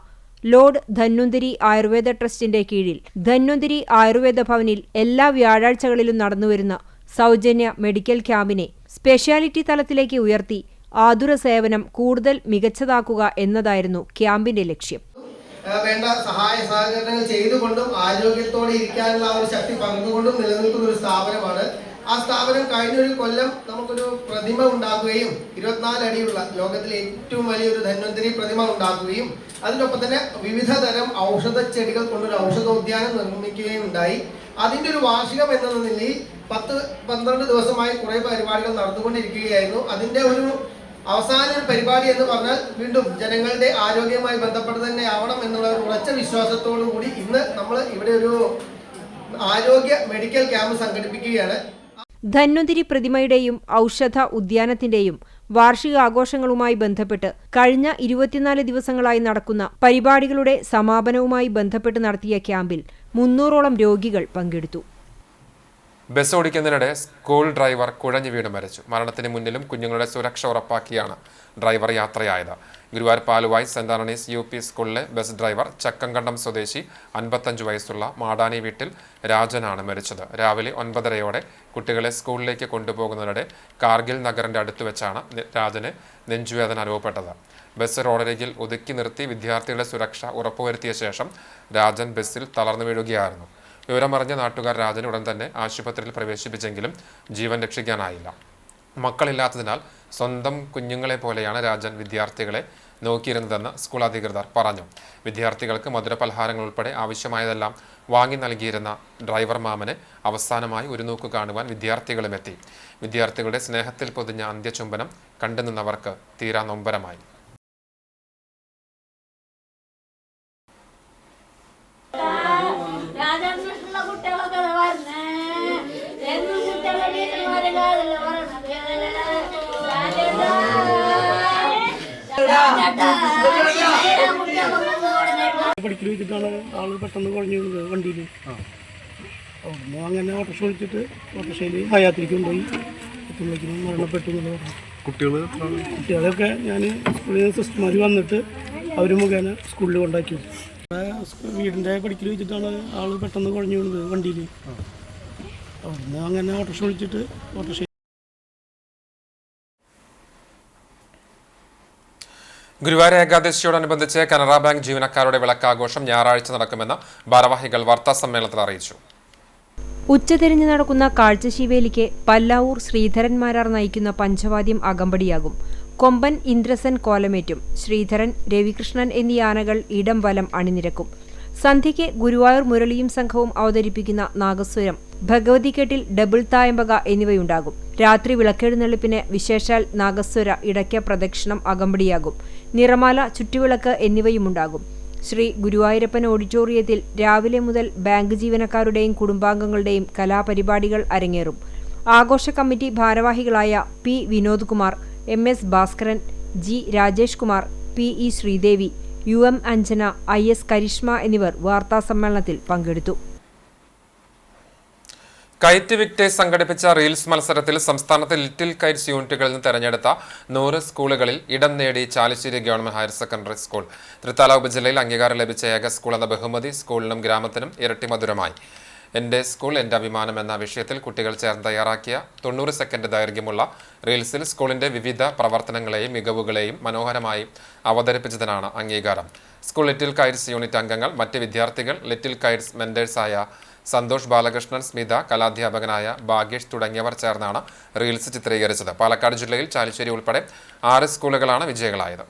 ലോർഡ് ധന്വന്തിരി ആയുർവേദ ട്രസ്റ്റിന്റെ കീഴിൽ ധന്വന്തിരി ആയുർവേദ ഭവനിൽ എല്ലാ വ്യാഴാഴ്ചകളിലും നടന്നുവരുന്ന സൗജന്യ മെഡിക്കൽ ക്യാമ്പിനെ സ്പെഷ്യാലിറ്റി തലത്തിലേക്ക് ഉയർത്തി ആതുര സേവനം കൂടുതൽ മികച്ചതാക്കുക എന്നതായിരുന്നു ക്യാമ്പിന്റെ ലക്ഷ്യം. വേണ്ട സഹായ സഹകരണങ്ങൾ ചെയ്തുകൊണ്ടും ആരോഗ്യത്തോടെ ഇരിക്കാനുള്ള ഒരു ശക്തി പങ്കുകൊണ്ടും നിലനിൽക്കുന്ന ഒരു സ്ഥാപനമാണ്. ആ സ്ഥാപനം കഴിഞ്ഞൊരു കൊല്ലം നമുക്കൊരു പ്രതിമ ഉണ്ടാക്കുകയും 24 അടിയുള്ള ലോകത്തിലെ ഏറ്റവും വലിയൊരു ധന്വന്തിരി പ്രതിമ ഉണ്ടാക്കുകയും അതിനൊപ്പം തന്നെ വിവിധ തരം ഔഷധ ചെടികൾ കൊണ്ടൊരു ഔഷധോദ്യാനം നിർമ്മിക്കുകയും ഉണ്ടായി. അതിൻ്റെ ഒരു വാർഷികം എന്ന നിലയിൽ 10-12 ദിവസമായി കുറേ പരിപാടികൾ നടന്നുകൊണ്ടിരിക്കുകയായിരുന്നു. അതിൻ്റെ ഒരു അവസാന പരിപാടി എന്ന് പറഞ്ഞാൽ വീണ്ടും ജനങ്ങളുടെ ആരോഗ്യവുമായി ബന്ധപ്പെട്ട് തന്നെ ആവണം എന്നുള്ള ഒരു ഉറച്ച വിശ്വാസത്തോടു കൂടി ഇന്ന് നമ്മൾ ഇവിടെ ഒരു ആരോഗ്യ മെഡിക്കൽ ക്യാമ്പ് സംഘടിപ്പിക്കുകയാണ്. ധന്വന്തിരി പ്രതിമയുടെയും ഔഷധ ഉദ്യാനത്തിന്റെയും വാർഷികാഘോഷങ്ങളുമായി ബന്ധപ്പെട്ട് കഴിഞ്ഞ 24 ദിവസങ്ങളായി നടക്കുന്ന പരിപാടികളുടെ സമാപനവുമായി ബന്ധപ്പെട്ട് നടത്തിയ ക്യാമ്പിൽ 300ഓളം രോഗികൾ പങ്കെടുത്തു. ബസ് ഓടിക്കുന്നതിനിടെ സ്കൂൾ ഡ്രൈവർ കുഴഞ്ഞു വീണ് മരിച്ചു. മരണത്തിന് മുന്നിലും കുഞ്ഞുങ്ങളുടെ സുരക്ഷ ഉറപ്പാക്കിയാണ് ഡ്രൈവർ യാത്രയായത്. Guruvayur Paluvai saint Antony's UP സ്കൂളിലെ ബസ് ഡ്രൈവർ ചക്കംകണ്ടം സ്വദേശി 55 വയസ്സുള്ള മാടാനി വീട്ടിൽ രാജനാണ് മരിച്ചത്. രാവിലെ 9:30 കുട്ടികളെ സ്കൂളിലേക്ക് കൊണ്ടുപോകുന്നതിനിടെ കാർഗിൽ നഗറിന്റെ അടുത്ത് വെച്ചാണ് രാജന് നെഞ്ചുവേദന അനുഭവപ്പെട്ടത്. ബസ് റോഡരികിൽ ഒതുക്കി നിർത്തി വിദ്യാർത്ഥികളുടെ സുരക്ഷ ഉറപ്പുവരുത്തിയ ശേഷം രാജൻ ബസ്സിൽ തളർന്നു വീഴുകയായിരുന്നു. വിവരമറിഞ്ഞ നാട്ടുകാർ രാജനെ ഉടൻ തന്നെ ആശുപത്രിയിൽ പ്രവേശിപ്പിച്ചെങ്കിലും ജീവൻ രക്ഷിക്കാനായില്ല. മക്കളില്ലാത്തതിനാൽ സ്വന്തം കുഞ്ഞുങ്ങളെ പോലെയാണ് രാജൻ വിദ്യാർത്ഥികളെ നോക്കിയിരുന്നതെന്ന് സ്കൂൾ അധികൃതർ പറഞ്ഞു. വിദ്യാർത്ഥികൾക്ക് മധുരപലഹാരങ്ങൾ ഉൾപ്പെടെ ആവശ്യമായതെല്ലാം വാങ്ങി നൽകിയിരുന്ന ഡ്രൈവർ മാമനെ അവസാനമായി ഒരു നോക്ക് കാണുവാൻ വിദ്യാർത്ഥികളും എത്തി. വിദ്യാർത്ഥികളുടെ സ്നേഹത്തിൽ പൊതിഞ്ഞ അന്ത്യചുംബനം കണ്ടുനിന്നവർക്ക് തീരാ നൊമ്പരമായി. പഠിക്കൽ വെച്ചിട്ടാണ് ആള് പെട്ടെന്ന് കുഴഞ്ഞു വീണത് വണ്ടിയിൽ. അവിടുന്ന് അങ്ങനെ ഓട്ടോറിക്ഷ വിളിച്ചിട്ട് ഓട്ടോറിക്ഷയിൽ ഹയാത്തിലേക്ക് കൊണ്ടുപോയി. എത്തുമ്പോഴേക്കും മരണപ്പെട്ടു എന്നുള്ള പറഞ്ഞു. കുട്ടികളെയൊക്കെ ഞാൻ സ്കൂളിൽ നിന്ന് സിസ്റ്റർമാർ വന്നിട്ട് അവർ മുഖേന സ്കൂളിൽ കൊണ്ടാക്കി. വീടിൻ്റെ പഠിക്കൽ വെച്ചിട്ടാണ് ആള് പെട്ടെന്ന് കുഴഞ്ഞു വീണത് വണ്ടിയിൽ. അവിടുന്ന് അങ്ങനെ ഓട്ടോറിക്ഷ വിളിച്ചിട്ട് ഓട്ടോറിക്ഷ. ഗുരുവായൂർ ഏകാദശിയോടനുബന്ധിച്ച് കനറ ബാങ്ക് ജീവനക്കാരുടെ വിളക്കാഘോഷം ഞായറാഴ്ച നടക്കുമെന്ന് ഭാരവാഹികൾ വാർത്താസമ്മേളനത്തിൽ അറിയിച്ചു. ഉച്ചതിരിഞ്ഞ് നടക്കുന്ന കാഴ്ചശീവേലിക്ക് പല്ലാവൂർ ശ്രീധരന്മാരാർ നയിക്കുന്ന പഞ്ചവാദ്യം അകമ്പടിയാകും. കൊമ്പൻ ഇന്ദ്രസൻ കോലമേറ്റും ശ്രീധരൻ, രവികൃഷ്ണൻ എന്നീ ആനകൾ ഇടം വലം അണിനിരക്കും. സന്ധ്യയ്ക്ക് ഗുരുവായൂർ മുരളിയും സംഘവും അവതരിപ്പിക്കുന്ന നാഗസ്വരം, ഭഗവതിക്കെട്ടിൽ ഡബിൾ തായമ്പക എന്നിവയുണ്ടാകും. രാത്രി വിളക്കെഴുന്നള്ളിപ്പിന് വിശേഷാൽ നാഗസ്വര, ഇടയ്ക്ക പ്രദക്ഷിണം അകമ്പടിയാകും. നിറമാല, ചുറ്റുവിളക്ക് എന്നിവയുമുണ്ടാകും. ശ്രീ ഗുരുവായൂരപ്പൻ ഓഡിറ്റോറിയത്തിൽ രാവിലെ മുതൽ ബാങ്ക് ജീവനക്കാരുടെയും കുടുംബാംഗങ്ങളുടെയും കലാപരിപാടികൾ അരങ്ങേറും. ആഘോഷ കമ്മിറ്റി ഭാരവാഹികളായ P. Vinod Kumar, MS Bhaskaran, G Rajesh Kumar, PE Sridevi, UM Anjana, IS Karishma എന്നിവർ വാർത്താസമ്മേളനത്തിൽ പങ്കെടുത്തു. കൈറ്റ് വിക്ടേഴ്സ് സംഘടിപ്പിച്ച റീൽസ് മത്സരത്തിൽ സംസ്ഥാനത്തെ ലിറ്റിൽ കൈറ്റ്സ് യൂണിറ്റുകളിൽ നിന്ന് തെരഞ്ഞെടുത്ത 100 സ്കൂളുകളിൽ ഇടം നേടി Chalissery government higher secondary school. Thrithala ഉപജില്ലയിൽ അംഗീകാരം ലഭിച്ച ഏക സ്കൂൾ എന്ന ബഹുമതി സ്കൂളിനും ഗ്രാമത്തിനും ഇരട്ടി മധുരമായി. എൻ്റെ സ്കൂൾ എൻ്റെ അഭിമാനം എന്ന വിഷയത്തിൽ കുട്ടികൾ ചേർന്ന് തയ്യാറാക്കിയ 90 സെക്കൻഡ് ദൈർഘ്യമുള്ള റീൽസിൽ സ്കൂളിൻ്റെ വിവിധ പ്രവർത്തനങ്ങളെയും മികവുകളെയും മനോഹരമായി അവതരിപ്പിച്ചതിനാണ് അംഗീകാരം. സ്കൂൾ ലിറ്റിൽ കൈറ്റ്സ് യൂണിറ്റ് അംഗങ്ങൾ, മറ്റ് വിദ്യാർത്ഥികൾ, ലിറ്റിൽ കൈറ്റ്സ് മെന്റേഴ്സായ സന്തോഷ് ബാലകൃഷ്ണൻ, സ്മിത, കലാധ്യാപകനായ ഭാഗ്യേഷ് തുടങ്ങിയവർ ചേർന്നാണ് റീൽസ് ചിത്രീകരിച്ചത്. പാലക്കാട് ജില്ലയിൽ ചാലിശ്ശേരി ഉൾപ്പെടെ 6 സ്കൂളുകളാണ് വിജയികളായത്.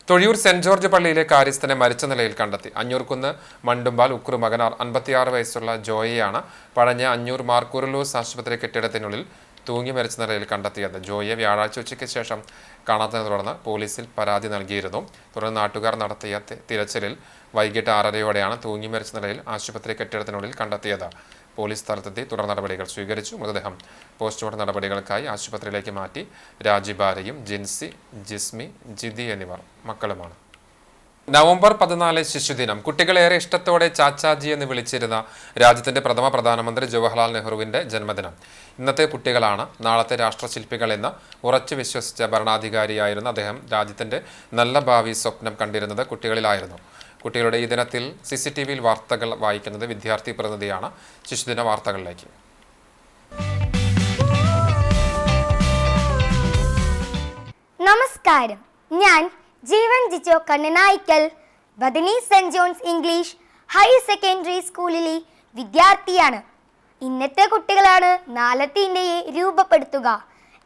തൊഴിയൂർ സെന്റ് ജോർജ് പള്ളിയിലെ കാര്യസ്ഥനെ മരിച്ച നിലയിൽ കണ്ടെത്തി. അഞ്ഞൂർക്കുന്ന് മണ്ടുമ്പാൽ ഉക്രു മകൻ 56 വയസ്സുള്ള ജോയിയാണ് പഴഞ്ഞ അഞ്ഞൂർ മാർക്കൂർലൂസ് ആശുപത്രി കെട്ടിടത്തിനുള്ളിൽ തൂങ്ങി മരിച്ച നിലയിൽ കണ്ടെത്തിയത്. ജോയിയെ വ്യാഴാഴ്ച ഉച്ചയ്ക്ക് ശേഷം കാണാത്തതിനെ തുടർന്ന് പോലീസിൽ പരാതി നൽകിയിരുന്നു. തുടർന്ന് നാട്ടുകാർ നടത്തിയ തിരച്ചിലിൽ വൈകിട്ട് 6:30യോടെയാണ് തൂങ്ങി മരിച്ച നിലയിൽ ആശുപത്രി കെട്ടിടത്തിനുള്ളിൽ കണ്ടെത്തിയത്. പോലീസ് സ്ഥലത്തെത്തി തുടർ നടപടികൾ സ്വീകരിച്ചു. മൃതദേഹം പോസ്റ്റ്മോർട്ടം നടപടികൾക്കായി ആശുപത്രിയിലേക്ക് മാറ്റി. രാജിബാരയും ജിൻസി, ജിസ്മി, ജിതി എന്നിവർ മക്കളുമാണ്. നവംബർ 14 ശിശുദിനം. കുട്ടികളേറെ ഇഷ്ടത്തോടെ ചാച്ചാജി എന്ന് വിളിച്ചിരുന്ന രാജ്യത്തിന്റെ പ്രഥമ പ്രധാനമന്ത്രി ജവഹർലാൽ നെഹ്റുവിന്റെ ജന്മദിനം. ഇന്നത്തെ കുട്ടികളാണ് നാളത്തെ രാഷ്ട്രശില്പികൾ എന്ന് ഉറച്ചു വിശ്വസിച്ച ഭരണാധികാരിയായിരുന്ന അദ്ദേഹം രാജ്യത്തിന്റെ നല്ല ഭാവി സ്വപ്നം കണ്ടിരുന്നത് കുട്ടികളിലായിരുന്നു. കുട്ടികളുടെ ഈ ദിനത്തിൽ CCTVയിൽ വാർത്തകൾ വായിക്കുന്നത് വിദ്യാർത്ഥി പ്രതിനിധിയാണ്. ശിശുദിന വാർത്തകളിലേക്ക്. നമസ്കാരം, ഞാൻ Jeevan Jijo Kannanaikkal Bethany saint John's English higher secondary സ്കൂളിലെ വിദ്യാർത്ഥിയാണ്. ഇന്നത്തെ കുട്ടികളാണ് നാളത്തെ ഇന്ത്യയെ രൂപപ്പെടുത്തുക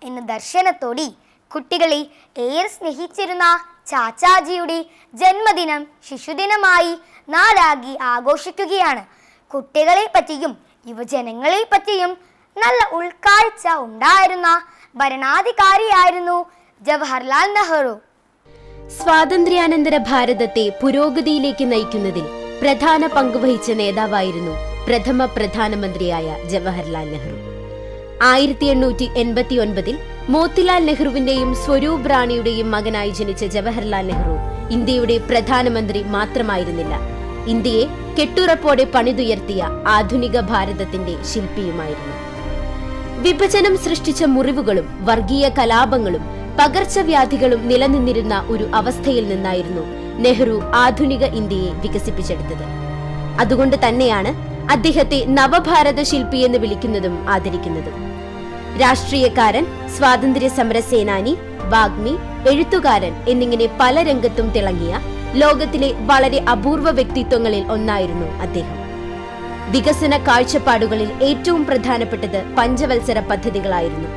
എന്ന ദർശനത്തോടെ കുട്ടികളെ ഏറെ സ്നേഹിച്ചിരുന്ന ചാച്ചാജിയുടെ ജന്മദിനം ശിശുദിനമായി നാടാകെ ആഘോഷിക്കുകയാണ്. കുട്ടികളെ പറ്റിയും യുവജനങ്ങളെ പറ്റിയും നല്ല ഉൾക്കാഴ്ച ഉണ്ടായിരുന്ന ഭരണാധികാരിയായിരുന്നു ജവഹർലാൽ നെഹ്റു. സ്വാതന്ത്ര്യാനന്തര ഭാരതത്തെ പുരോഗതിയിലേക്ക് നയിക്കുന്നതിൽ പ്രധാന പങ്കുവഹിച്ച നേതാവായിരുന്നു പ്രഥമ പ്രധാനമന്ത്രിയായ ജവഹർലാൽ നെഹ്റു. 1889 മോത്തിലാൽ നെഹ്റുവിന്റെയും സ്വരൂപ് റാണിയുടെയും മകനായി ജനിച്ച ജവഹർലാൽ നെഹ്റു ഇന്ത്യയുടെ പ്രധാനമന്ത്രി മാത്രമായിരുന്നില്ല, ഇന്ത്യയെ കെട്ടുറപ്പോടെ പണിതുയർത്തിയ ആധുനിക ഭാരതത്തിന്റെ ശില്പിയുമായിരുന്നു. വിഭജനം സൃഷ്ടിച്ച മുറിവുകളും വർഗീയ കലാപങ്ങളും പകർച്ചവ്യാധികളും നിലനിന്നിരുന്ന ഒരു അവസ്ഥയിൽ നിന്നായിരുന്നു നെഹ്റു ആധുനിക ഇന്ത്യയെ വികസിപ്പിച്ചെടുത്തത്. അതുകൊണ്ട് തന്നെയാണ് അദ്ദേഹത്തെ നവഭാരത ശില്പി എന്ന് വിളിക്കുന്നതും ആദരിക്കുന്നതും. രാഷ്ട്രീയക്കാരൻ, സ്വാതന്ത്ര്യ സമര സേനാനി, വാഗ്മി, എഴുത്തുകാരൻ എന്നിങ്ങനെ പല രംഗത്തും തിളങ്ങിയ ലോകത്തിലെ വളരെ അപൂർവ വ്യക്തിത്വങ്ങളിൽ ഒന്നായിരുന്നു അദ്ദേഹം. വികസന കാഴ്ചപ്പാടുകളിൽ ഏറ്റവും പ്രധാനപ്പെട്ടത് പഞ്ചവത്സര പദ്ധതികളായിരുന്നു.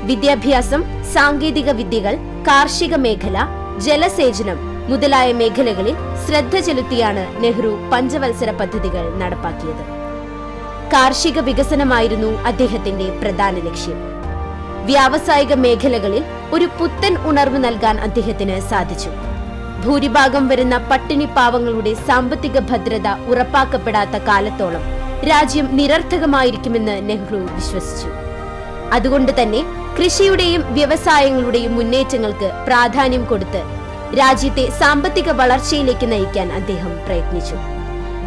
വിദ്യാഭ്യാസം, സാങ്കേതിക വിദ്യകൾ, കാർഷിക മേഖല, ജലസേചനം മുതലായ മേഖലകളിൽ ശ്രദ്ധ ചെലുത്തിയാണ് നെഹ്റു പഞ്ചവത്സര പദ്ധതികൾ നടപ്പാക്കിയത്. കാർഷിക വികസനമായിരുന്നു അദ്ദേഹത്തിന്റെ പ്രധാന ലക്ഷ്യം. വ്യാവസായിക മേഖലകളിൽ ഒരു പുത്തൻ ഉണർവ് നൽകാൻ അദ്ദേഹത്തിന് സാധിച്ചു. ഭൂരിഭാഗം വരുന്ന പട്ടിണി പാവങ്ങളുടെ സാമ്പത്തിക ഭദ്രത ഉറപ്പാക്കപ്പെടാത്ത കാലത്തോളം രാജ്യം നിരർത്ഥകമായിരിക്കുമെന്ന് നെഹ്റു വിശ്വസിച്ചു. അതുകൊണ്ട് തന്നെ കൃഷിയുടെയും വ്യവസായങ്ങളുടെയും മുന്നേറ്റങ്ങൾക്ക് പ്രാധാന്യം കൊടുത്ത് രാജ്യത്തെ സാമ്പത്തിക വളർച്ചയിലേക്ക് നയിക്കാൻ അദ്ദേഹം പ്രയത്നിച്ചു.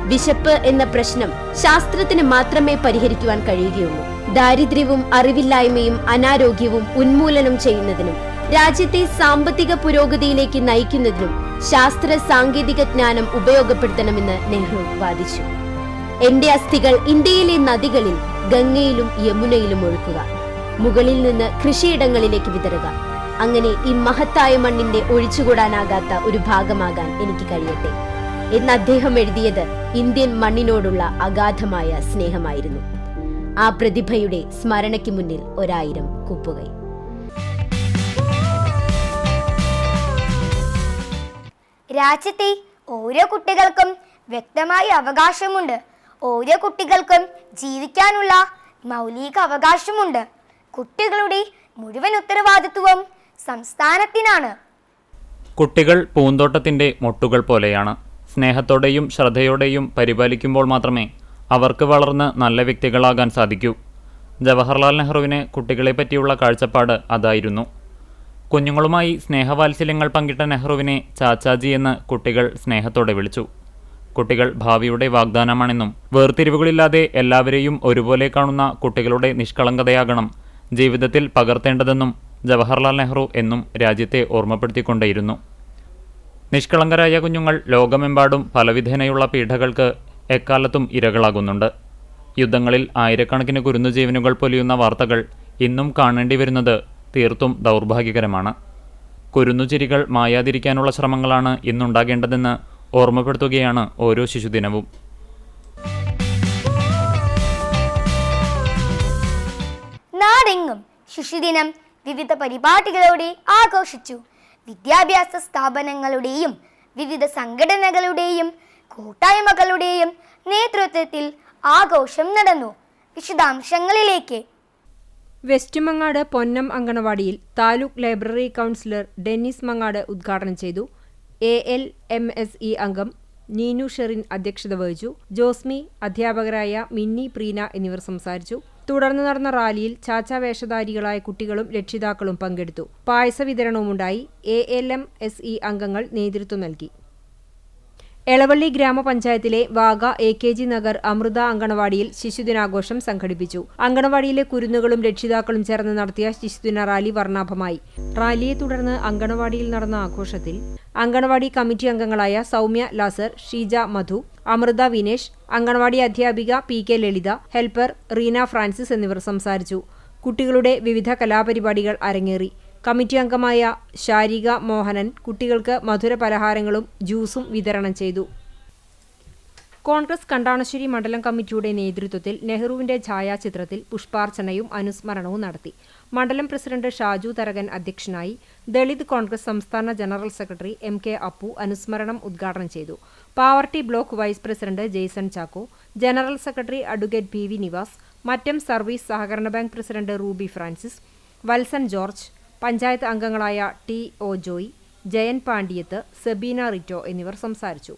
വിശപ്പ് എന്ന പ്രശ്നം ശാസ്ത്രത്തിന് മാത്രമേ പരിഹരിക്കുവാൻ കഴിയുകയുള്ളൂ. ദാരിദ്ര്യവും അറിവില്ലായ്മയും അനാരോഗ്യവും ഉന്മൂലനം ചെയ്യുന്നതിനും രാജ്യത്തെ സാമ്പത്തിക പുരോഗതിയിലേക്ക് നയിക്കുന്നതിനും ശാസ്ത്ര സാങ്കേതിക ജ്ഞാനം ഉപയോഗപ്പെടുത്തണമെന്ന് നെഹ്റു വാദിച്ചു. എന്റെ അസ്ഥികൾ ഇന്ത്യയിലെ നദികളിൽ ഗംഗയിലും യമുനയിലും ഒഴുക്കുക, മുകളിൽ നിന്ന് കൃഷിയിടങ്ങളിലേക്ക് വിതറുക, അങ്ങനെ ഈ മഹത്തായ മണ്ണിന്റെ ഒഴിച്ചുകൂടാനാകാത്ത ഒരു ഭാഗമാകാൻ എനിക്ക് കഴിയട്ടെ എന്ന് അദ്ദേഹം എഴുതിയത് ഇന്ത്യൻ മണ്ണിനോടുള്ള അഗാധമായ സ്നേഹമായിരുന്നു. ആ പ്രതിഭയുടെ സ്മരണയ്ക്ക് മുന്നിൽ 1000 കൂപ്പുകൈ. രാജ്യത്തെ ഓരോ കുട്ടികൾക്കും വ്യക്തമായ അവകാശമുണ്ട്. ഓരോ കുട്ടികൾക്കും ജീവിക്കാനുള്ള മൗലിക അവകാശമുണ്ട്. കുട്ടികളുടെ മുഴുവൻ ഉത്തരവാദിത്വവും സംസ്ഥാനത്തിനാണ്. കുട്ടികൾ പൂന്തോട്ടത്തിന്റെ മൊട്ടുകൾ പോലെയാണ്. സ്നേഹത്തോടെയും ശ്രദ്ധയോടെയും പരിപാലിക്കുമ്പോൾ മാത്രമേ അവർക്ക് വളർന്ന് നല്ല വ്യക്തികളാകാൻ സാധിക്കൂ. ജവഹർലാൽ നെഹ്റുവിന് കുട്ടികളെ പറ്റിയുള്ള കാഴ്ചപ്പാട് അതായിരുന്നു. കുഞ്ഞുങ്ങളുമായി സ്നേഹവാത്സല്യങ്ങൾ പങ്കിട്ട നെഹ്റുവിനെ ചാച്ചാജി എന്ന് കുട്ടികൾ സ്നേഹത്തോടെ വിളിച്ചു. കുട്ടികൾ ഭാവിയുടെ വാഗ്ദാനമാണെന്നും വേർതിരിവുകളില്ലാതെ എല്ലാവരെയും ഒരുപോലെ കാണുന്ന കുട്ടികളുടെ നിഷ്കളങ്കതയാകണം ജീവിതത്തിൽ പകർത്തേണ്ടതെന്നും ജവഹർലാൽ നെഹ്റു എന്നും രാജ്യത്തെ ഓർമ്മപ്പെടുത്തിക്കൊണ്ടേയിരുന്നു. നിഷ്കളങ്കരായ കുഞ്ഞുങ്ങൾ ലോകമെമ്പാടും പലവിധേനയുള്ള പീഡകൾക്ക് എക്കാലത്തും ഇരകളാകുന്നുണ്ട്. യുദ്ധങ്ങളിൽ ആയിരക്കണക്കിന് കുരുന്നുജീവനുകൾ പൊലിയുന്ന വാർത്തകൾ ഇന്നും കാണേണ്ടി വരുന്നത് തീർത്തും ദൗർഭാഗ്യകരമാണ്. കുരുന്നുചിരികൾ മായാതിരിക്കാനുള്ള ശ്രമങ്ങളാണ് ഇന്നുണ്ടാകേണ്ടതെന്ന് ഓർമ്മപ്പെടുത്തുകയാണ് ഓരോ ശിശുദിനവും. നാടെങ്ങും ശിശുദിനം വിവിധ പരിപാടികളോടെ ആഘോഷിച്ചു. വിദ്യാഭ്യാസ സ്ഥാപനങ്ങളുടെയും വിവിധ സംഘടനകളുടെയും കൂട്ടായ്മകളുടെയും നേതൃത്വത്തിൽ ആഘോഷം നടന്നു. വിശദാംശങ്ങളിലേക്ക്. വെസ്റ്റ് മങ്ങാട് പൊന്നം അങ്കണവാടിയിൽ താലൂക്ക് ലൈബ്രറി കൗൺസിലർ ഡെന്നിസ് മങ്ങാട് ഉദ്ഘാടനം ചെയ്തു. ALMSE അംഗം നീനു ഷെറിൻ അധ്യക്ഷത വഹിച്ചു. ജോസ്മി, അധ്യാപകരായ മിന്നി, പ്രീന എന്നിവർ സംസാരിച്ചു. തുടർന്ന് നടന്ന റാലിയിൽ ചാച്ച വേഷധാരികളായ കുട്ടികളും രക്ഷിതാക്കളും പങ്കെടുത്തു. പായസ വിതരണവുമുണ്ടായി. ALMSE അംഗങ്ങൾ നേതൃത്വം നൽകി. എളവള്ളി ഗ്രാമപഞ്ചായത്തിലെ വാഗ AKG നഗർ അമൃത അങ്കണവാടിയിൽ ശിശുദിനാഘോഷം സംഘടിപ്പിച്ചു. അങ്കണവാടിയിലെ കുരുന്നുകളും രക്ഷിതാക്കളും ചേർന്ന് നടത്തിയ ശിശുദിന റാലി വർണ്ണാഭമായി. റാലിയെ തുടർന്ന് അങ്കണവാടിയിൽ നടന്ന ആഘോഷത്തിൽ അങ്കണവാടി കമ്മിറ്റി അംഗങ്ങളായ സൗമ്യ ലാസർ, ഷീജ മധു, അമൃത വിനേഷ്, അങ്കണവാടി അധ്യാപിക PK ലളിത, ഹെൽപ്പർ റീന ഫ്രാൻസിസ് എന്നിവർ സംസാരിച്ചു. കുട്ടികളുടെ വിവിധ കലാപരിപാടികൾ അരങ്ങേറി. കമ്മിറ്റി അംഗമായ ശാരിക മോഹനൻ കുട്ടികൾക്ക് മധുര പലഹാരങ്ങളും ജ്യൂസും വിതരണം ചെയ്തു. കോൺഗ്രസ് കണ്ടാണശ്ശേരി മണ്ഡലം കമ്മിറ്റിയുടെ നേതൃത്വത്തിൽ നെഹ്റുവിന്റെ ഛായാചിത്രത്തിൽ പുഷ്പാർച്ചനയും അനുസ്മരണവും നടത്തി. മണ്ഡലം പ്രസിഡന്റ് ഷാജു തരകൻ അധ്യക്ഷനായി. ദളിത് കോൺഗ്രസ് സംസ്ഥാന ജനറൽ സെക്രട്ടറി MK അപ്പു അനുസ്മരണം ഉദ്ഘാടനം ചെയ്തു. Pavaratty block vice president Jaison Chacko, general secretary advocate PV Nivas, Mattam service സഹകരണ ബാങ്ക് പ്രസിഡന്റ് റൂബി ഫ്രാൻസിസ്, വത്സൻ ജോർജ്, പഞ്ചായത്ത് അംഗങ്ങളായ TO ജോയ്, ജയൻ പാണ്ഡിയത്ത്, സബീന റിറ്റോ എന്നിവർ സംസാരിച്ചു.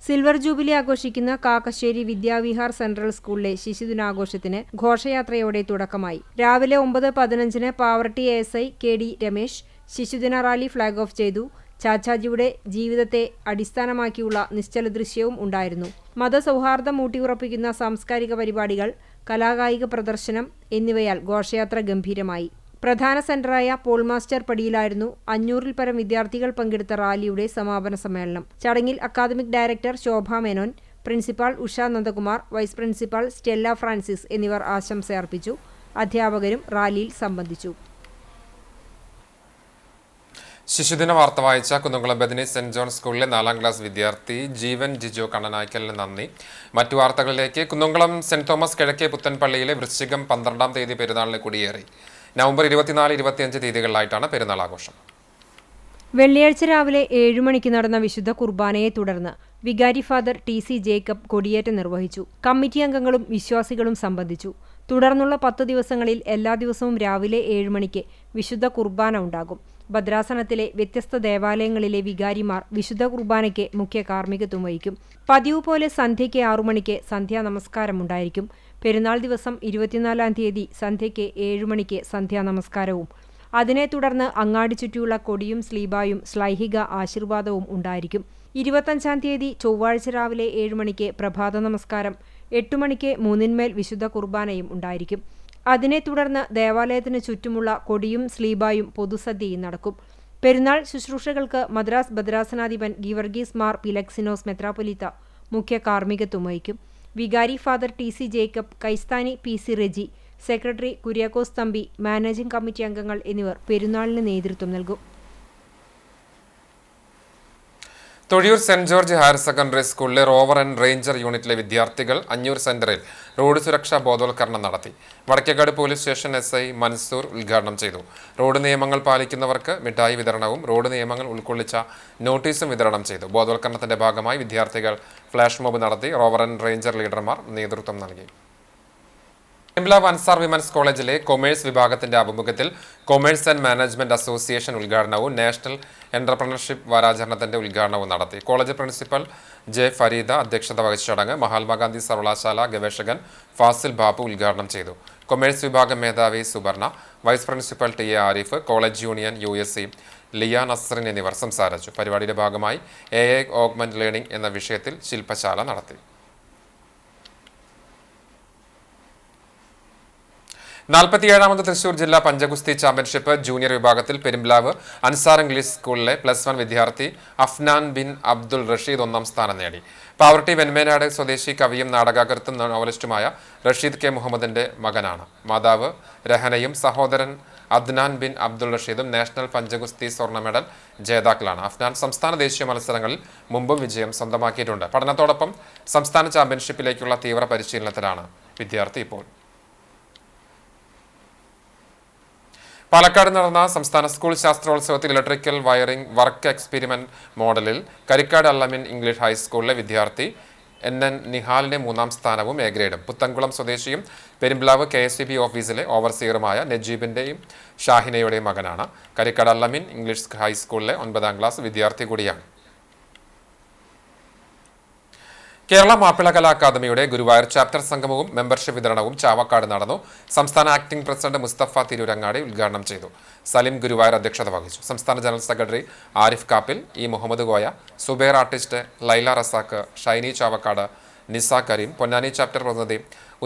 സിൽവർ ജൂബിലി ആഘോഷിക്കുന്ന കാക്കശ്ശേരി വിദ്യാവിഹാർ സെൻട്രൽ സ്കൂളിലെ ശിശുദിനാഘോഷത്തിന് ഘോഷയാത്രയോടെ തുടക്കമായി. രാവിലെ 9:15 പാവർട്ടി ASI KD രമേശ് ശിശുദിന റാലി ഫ്ളാഗ് ഓഫ് ചെയ്തു. ചാച്ചാജിയുടെ ജീവിതത്തെ അടിസ്ഥാനമാക്കിയുള്ള നിശ്ചല ദൃശ്യവും ഉണ്ടായിരുന്നു. മതസൗഹാർദ്ദം ഊട്ടിയുറപ്പിക്കുന്ന സാംസ്കാരിക പരിപാടികൾ, കലാകായിക പ്രദർശനം എന്നിവയാൽ ഘോഷയാത്ര ഗംഭീരമായി. പ്രധാന സെന്ററായ പോൾ മാസ്റ്റർ പടിയിലായിരുന്നു 500-ൽ പരം വിദ്യാർത്ഥികൾ പങ്കെടുത്ത റാലിയുടെ സമാപന സമ്മേളനം. ചടങ്ങിൽ academic director Shobha Menon, principal Usha Nandakumar, vice principal Stella Francis എന്നിവർ ആശംസയർപ്പിച്ചു. അധ്യാപകരും റാലിയിൽ സംബന്ധിച്ചു. ശിശുദിന വാർത്ത വായിച്ച കുന്നംകുളം ബദനി സെന്റ് ജോൺ സ്കൂളിലെ 4ാം ക്ലാസ് വിദ്യാർത്ഥി ജീവൻ ജിജോ കണ്ണനായ്ക്കലിന് നന്ദി. മറ്റു വാർത്തകളിലേക്ക്. കുന്നംകുളം സെന്റ് തോമസ് കിഴക്കേ പുത്തൻപള്ളിയിലെ വൃശ്ചികം 12-ാം തീയതി പെരുന്നാളിന് കൊടിയേറി. നവംബർ 24-25 തീയതികളിലായിട്ടാണ് പെരുന്നാൾ ആഘോഷം. വെള്ളിയാഴ്ച രാവിലെ 7 മണിക്ക് നടന്ന വിശുദ്ധ കുർബാനയെ തുടർന്ന് വികാരി ഫാദർ TC ജേക്കബ് കൊടിയേറ്റം നിർവഹിച്ചു. കമ്മിറ്റി അംഗങ്ങളും വിശ്വാസികളും സംബന്ധിച്ചു. തുടർന്നുള്ള 10 ദിവസങ്ങളിൽ എല്ലാ ദിവസവും രാവിലെ 7 മണിക്ക് വിശുദ്ധ കുർബാന ഉണ്ടാകും. ഭദ്രാസനത്തിലെ വ്യത്യസ്ത ദേവാലയങ്ങളിലെ വികാരിമാർ വിശുദ്ധ കുർബാനയ്ക്ക് മുഖ്യ കാർമ്മികത്വം വഹിക്കും. പതിവ് പോലെ സന്ധ്യയ്ക്ക് 6 മണിക്ക് സന്ധ്യാ നമസ്കാരം ഉണ്ടായിരിക്കും. പെരുന്നാൾ ദിവസം 24-ാം തീയതി സന്ധ്യയ്ക്ക് 7 മണിക്ക് സന്ധ്യാ നമസ്കാരവും അതിനെ തുടർന്ന് അങ്ങാടി ചുറ്റിയുള്ള കൊടിയും സ്ലീബായും ശ്ലൈഹിക ആശീർവാദവും ഉണ്ടായിരിക്കും. 25-ാം തീയതി ചൊവ്വാഴ്ച രാവിലെ 7 മണിക്ക് പ്രഭാത നമസ്കാരം, 8 മണിക്ക് 3-ന്മേൽ വിശുദ്ധ കുർബാനയും ഉണ്ടായിരിക്കും. അതിനെ തുടർന്ന് ദേവാലയത്തിന് ചുറ്റുമുള്ള കൊടിയും സ്ലീബായും പൊതുസദ്യയും നടക്കും. പെരുന്നാൾ ശുശ്രൂഷകൾക്ക് മദ്രാസ് ഭദ്രാസനാധിപൻ ഗീവർഗീസ് മാർ പിലക്സിനോസ് മെത്രാപ്പൊലീത്ത മുഖ്യ കാർമ്മികത്വം വഹിക്കും. വികാരി ഫാദർ TC ജേക്കബ്, കൈസ്ഥാനി PC Reji, secretary Kuriakose Thampi, managing committee അംഗങ്ങൾ എന്നിവർ പെരുന്നാളിന് നേതൃത്വം നൽകും. Thozhiyur saint George higher secondary സ്കൂളിലെ റോവർ ആൻഡ് റേഞ്ചർ യൂണിറ്റിലെ വിദ്യാർത്ഥികൾ അഞ്ഞൂർ സെന്ററിൽ റോഡ് സുരക്ഷാ ബോധവൽക്കരണം നടത്തി. Vadakkekad police station SI Mansoor ഉദ്ഘാടനം ചെയ്തു. റോഡ് നിയമങ്ങൾ പാലിക്കുന്നവർക്ക് മിഠായി വിതരണവും റോഡ് നിയമങ്ങൾ ഉൾക്കൊള്ളിച്ച നോട്ടീസും വിതരണം ചെയ്തു. ബോധവൽക്കരണത്തിന്റെ ഭാഗമായി വിദ്യാർത്ഥികൾ ഫ്ലാഷ് മോബ് നടത്തി. റോവർ ആൻഡ് റേഞ്ചർ ലീഡർമാർ നേതൃത്വം നൽകി. ഹിംലാവ് അൻസാർ വിമൻസ് കോളേജിലെ കൊമേഴ്സ് വിഭാഗത്തിന്റെ ആഭിമുഖ്യത്തിൽ കൊമേഴ്സ് ആൻഡ് മാനേജ്മെന്റ് അസോസിയേഷൻ ഉദ്ഘാടനവും നാഷണൽ എന്റർപ്രണർഷിപ്പ് വാരാചരണത്തിന്റെ ഉദ്ഘാടനവും നടത്തി. കോളേജ് പ്രിൻസിപ്പൽ J ഫരീദ അധ്യക്ഷത വഹിച്ച ചടങ്ങ് മഹാത്മാഗാന്ധി സർവകലാശാല ഗവേഷകൻ ഫാസിൽ ബാബു ഉദ്ഘാടനം ചെയ്തു. കൊമേഴ്സ് വിഭാഗം മേധാവി Subarna, vice principal T A Arif, college union USC Liya Nasrin എന്നിവർ സംസാരിച്ചു. പരിപാടിയുടെ ഭാഗമായി AI ഓഗ്മെന്റ് ലേണിംഗ് എന്ന വിഷയത്തിൽ ശില്പശാല നടത്തി. 47ാമത് തൃശൂർ ജില്ലാ പഞ്ചഗുസ്തി ചാമ്പ്യൻഷിപ്പ് ജൂനിയർ വിഭാഗത്തിൽ പെരുമ്പ്ലാവ് അൻസാർ ഇംഗ്ലീഷ് സ്കൂളിലെ +1 വിദ്യാർത്ഥി അഫ്നാൻ ബിൻ അബ്ദുൾ റഷീദ് 1ാം സ്ഥാനം നേടി. പാവർട്ടി വെന്മേനാട് സ്വദേശി കവിയും നാടകകൃത്തും നോവലിസ്റ്റുമായ റഷീദ് K. മുഹമ്മദിന്റെ മകനാണ്. മാതാവ് രഹനയും സഹോദരൻ അദ്നാൻ ബിൻ അബ്ദുൾ റഷീദും നാഷണൽ പഞ്ചഗുസ്തി സ്വർണ്ണ മെഡൽ ജേതാക്കളാണ്. അഫ്നാൻ സംസ്ഥാന ദേശീയ മത്സരങ്ങളിൽ മുമ്പും വിജയം സ്വന്തമാക്കിയിട്ടുണ്ട്. പഠനത്തോടൊപ്പം സംസ്ഥാന ചാമ്പ്യൻഷിപ്പിലേക്കുള്ള തീവ്ര പരിശീലനത്തിലാണ് വിദ്യാർത്ഥി ഇപ്പോൾ. പാലക്കാട് നടന്ന സംസ്ഥാന സ്കൂൾ ശാസ്ത്രോത്സവത്തിൽ ഇലക്ട്രിക്കൽ വയറിംഗ് വർക്ക് എക്സ്പെരിമെന്റ് മോഡലിൽ കരിക്കാട് അല്ലമിൻ ഇംഗ്ലീഷ് ഹൈസ്കൂളിലെ വിദ്യാർത്ഥി NN നിഹാലിന്റെ 3ാം സ്ഥാനവും A ഗ്രേഡും. പുത്തൻകുളം സ്വദേശിയും പെരുമ്പ്ലാവ് KSCB ഓഫീസിലെ ഓവർസിയറുമായ നജീബിന്റെയും ഷാഹിനയുടെയും മകനാണ്. കരിക്കാട് അല്ലമിൻ ഇംഗ്ലീഷ് ഹൈസ്കൂളിലെ 9ാം ക്ലാസ് വിദ്യാർത്ഥി കൂടിയാണ്. കേരള മാപ്പിള കലാ അക്കാദമിയുടെ ഗുരുവായൂർ ചാപ്റ്റർ സംഗമവും മെമ്പർഷിപ്പ് വിതരണവും ചാവക്കാട് നടന്നു. സംസ്ഥാന ആക്ടിംഗ് പ്രസിഡന്റ് മുസ്തഫ തിരൂരങ്ങാടി ഉദ്ഘാടനം ചെയ്തു. സലിം ഗുരുവായൂർ അധ്യക്ഷത വഹിച്ചു. സംസ്ഥാന general secretary Arif Kappil, E. Muhammad Koya, Subair artist, Laila Razak, Shiny Chavakkad, Nisa Karim, Ponnani chapter പ്രതിനിധി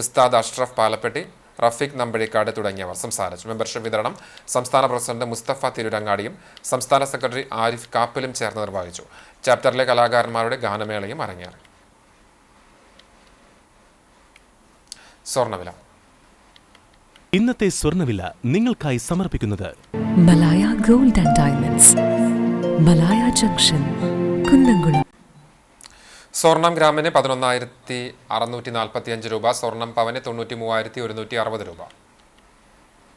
ഉസ്താദ് അഷ്റഫ് പാലപ്പെട്ടി, റഫീഖ് നമ്പഴിക്കാട് തുടങ്ങിയവർ സംസാരിച്ചു. മെമ്പർഷിപ്പ് വിതരണം സംസ്ഥാന പ്രസിഡന്റ് മുസ്തഫ തിരൂരങ്ങാടിയും സംസ്ഥാന സെക്രട്ടറി ആരിഫ് കാപ്പിലും ചേർന്ന് നിർവഹിച്ചു. ചാപ്റ്ററിലെ കലാകാരന്മാരുടെ ഗാനമേളയും അരങ്ങേറി. സ്വർണ്ണവില. ഇന്നത്തെ സ്വർണ്ണവില നിങ്ങൾക്കായി സമർപ്പിക്കുന്നത് Malaya gold and diamonds, Malaya junction, Kunnamkulam. സ്വർണം ഗ്രാമിന് 11,645 രൂപ, സ്വർണം പവന് 93,160 രൂപ.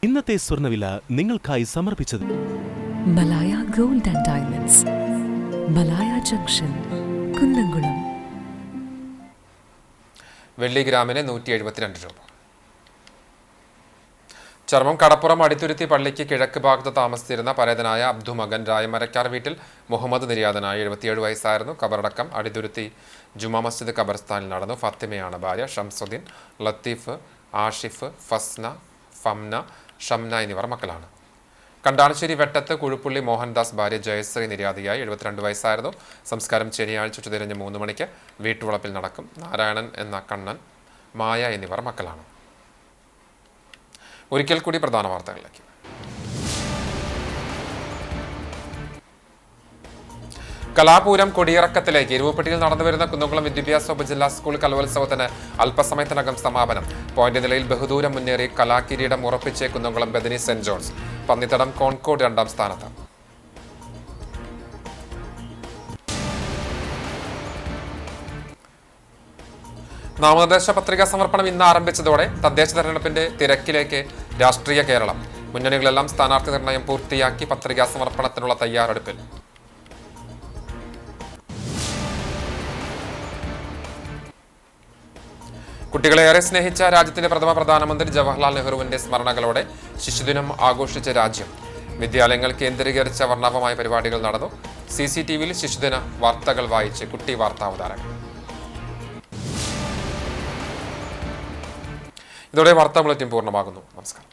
ഇന്നത്തെ സ്വർണ്ണവില നിങ്ങൾക്കായി സമർപ്പിച്ചത് Malaya gold and diamonds, Malaya junction, Kunnamkulam. വെള്ളി ഗ്രാമിന് 172 രൂപ. ചർമ്മം കടപ്പുറം അടിത്തുരുത്തി പള്ളിക്ക് കിഴക്ക് ഭാഗത്ത് താമസിച്ചിരുന്ന പരേതനായ അബ്ദു മകൻ രായമരക്കാർ വീട്ടിൽ മുഹമ്മദ് നിര്യാതനായ 77 വയസ്സായിരുന്നു. ഖബറടക്കം അടിത്തുരുത്തി ജുമാ മസ്ജിദ് ഖബർസ്ഥാനിൽ നടന്നു. ഫാത്തിമയാണ് ഭാര്യ. ഷംസുദ്ദീൻ, ലത്തീഫ്, ആഷിഫ്, ഫസ്ന, ഫംന, ഷംന എന്നിവർ മക്കളാണ്. കണ്ടാണശ്ശേരി വെട്ടത്ത് കുഴുപ്പുള്ളി മോഹൻദാസ് ഭാര്യ ജയശ്രീ നിര്യാതയായി 72 വയസ്സായിരുന്നു. സംസ്കാരം ശനിയാഴ്ച ഉച്ചതിരിഞ്ഞ് 3 മണിക്ക് വീട്ടുവളപ്പിൽ നടക്കും. നാരായണൻ എന്ന കണ്ണൻ, മായ എന്നിവർ മക്കളാണ്. ഒരിക്കൽ കൂടി പ്രധാന വാർത്തകളിലേക്ക്. കലാപൂരം കൊടിയിറക്കത്തിലേക്ക്. എരുമപ്പെട്ടിയിൽ നടന്നുവരുന്ന കുന്നംകുളം വിദ്യാഭ്യാസ ഉപജില്ലാ സ്കൂൾ കലോത്സവത്തിന് അല്പസമയത്തിനകം സമാപനം. പോയിന്റ് നിലയിൽ ബഹുദൂരം മുന്നേറി കലാകിരീടം ഉറപ്പിച്ച് കുന്നംകുളം ബദനി സെന്റ് ജോൺസ്. പന്നിത്തടം കോൺകോട് 2ാം സ്ഥാനത്ത്. നാമനിർദ്ദേശ പത്രികാ സമർപ്പണം ഇന്ന് ആരംഭിച്ചതോടെ തദ്ദേശ തെരഞ്ഞെടുപ്പിന്റെ തിരക്കിലേക്ക് രാഷ്ട്രീയ കേരളം. മുന്നണികളെല്ലാം സ്ഥാനാർത്ഥി നിർണയം പൂർത്തിയാക്കി പത്രികാ സമർപ്പണത്തിനുള്ള തയ്യാറെടുപ്പിൽ. കുട്ടികളെ ഏറെ സ്നേഹിച്ച രാജ്യത്തിന്റെ പ്രഥമ പ്രധാനമന്ത്രി ജവഹർലാൽ നെഹ്റുവിന്റെ സ്മരണകളോടെ ശിശുദിനം ആഘോഷിച്ച രാജ്യം. വിദ്യാലയങ്ങൾ കേന്ദ്രീകരിച്ച വർണ്ണാഭമായ പരിപാടികൾ നടന്നു. CCTVയിൽ ശിശുദിന വാർത്തകൾ വായിച്ച് കുട്ടി വാർത്താവതാരങ്ങൾ. ഇതോടെ വാർത്താ ബുള്ളറ്റിൻ പൂർണ്ണമാകുന്നു. നമസ്കാരം.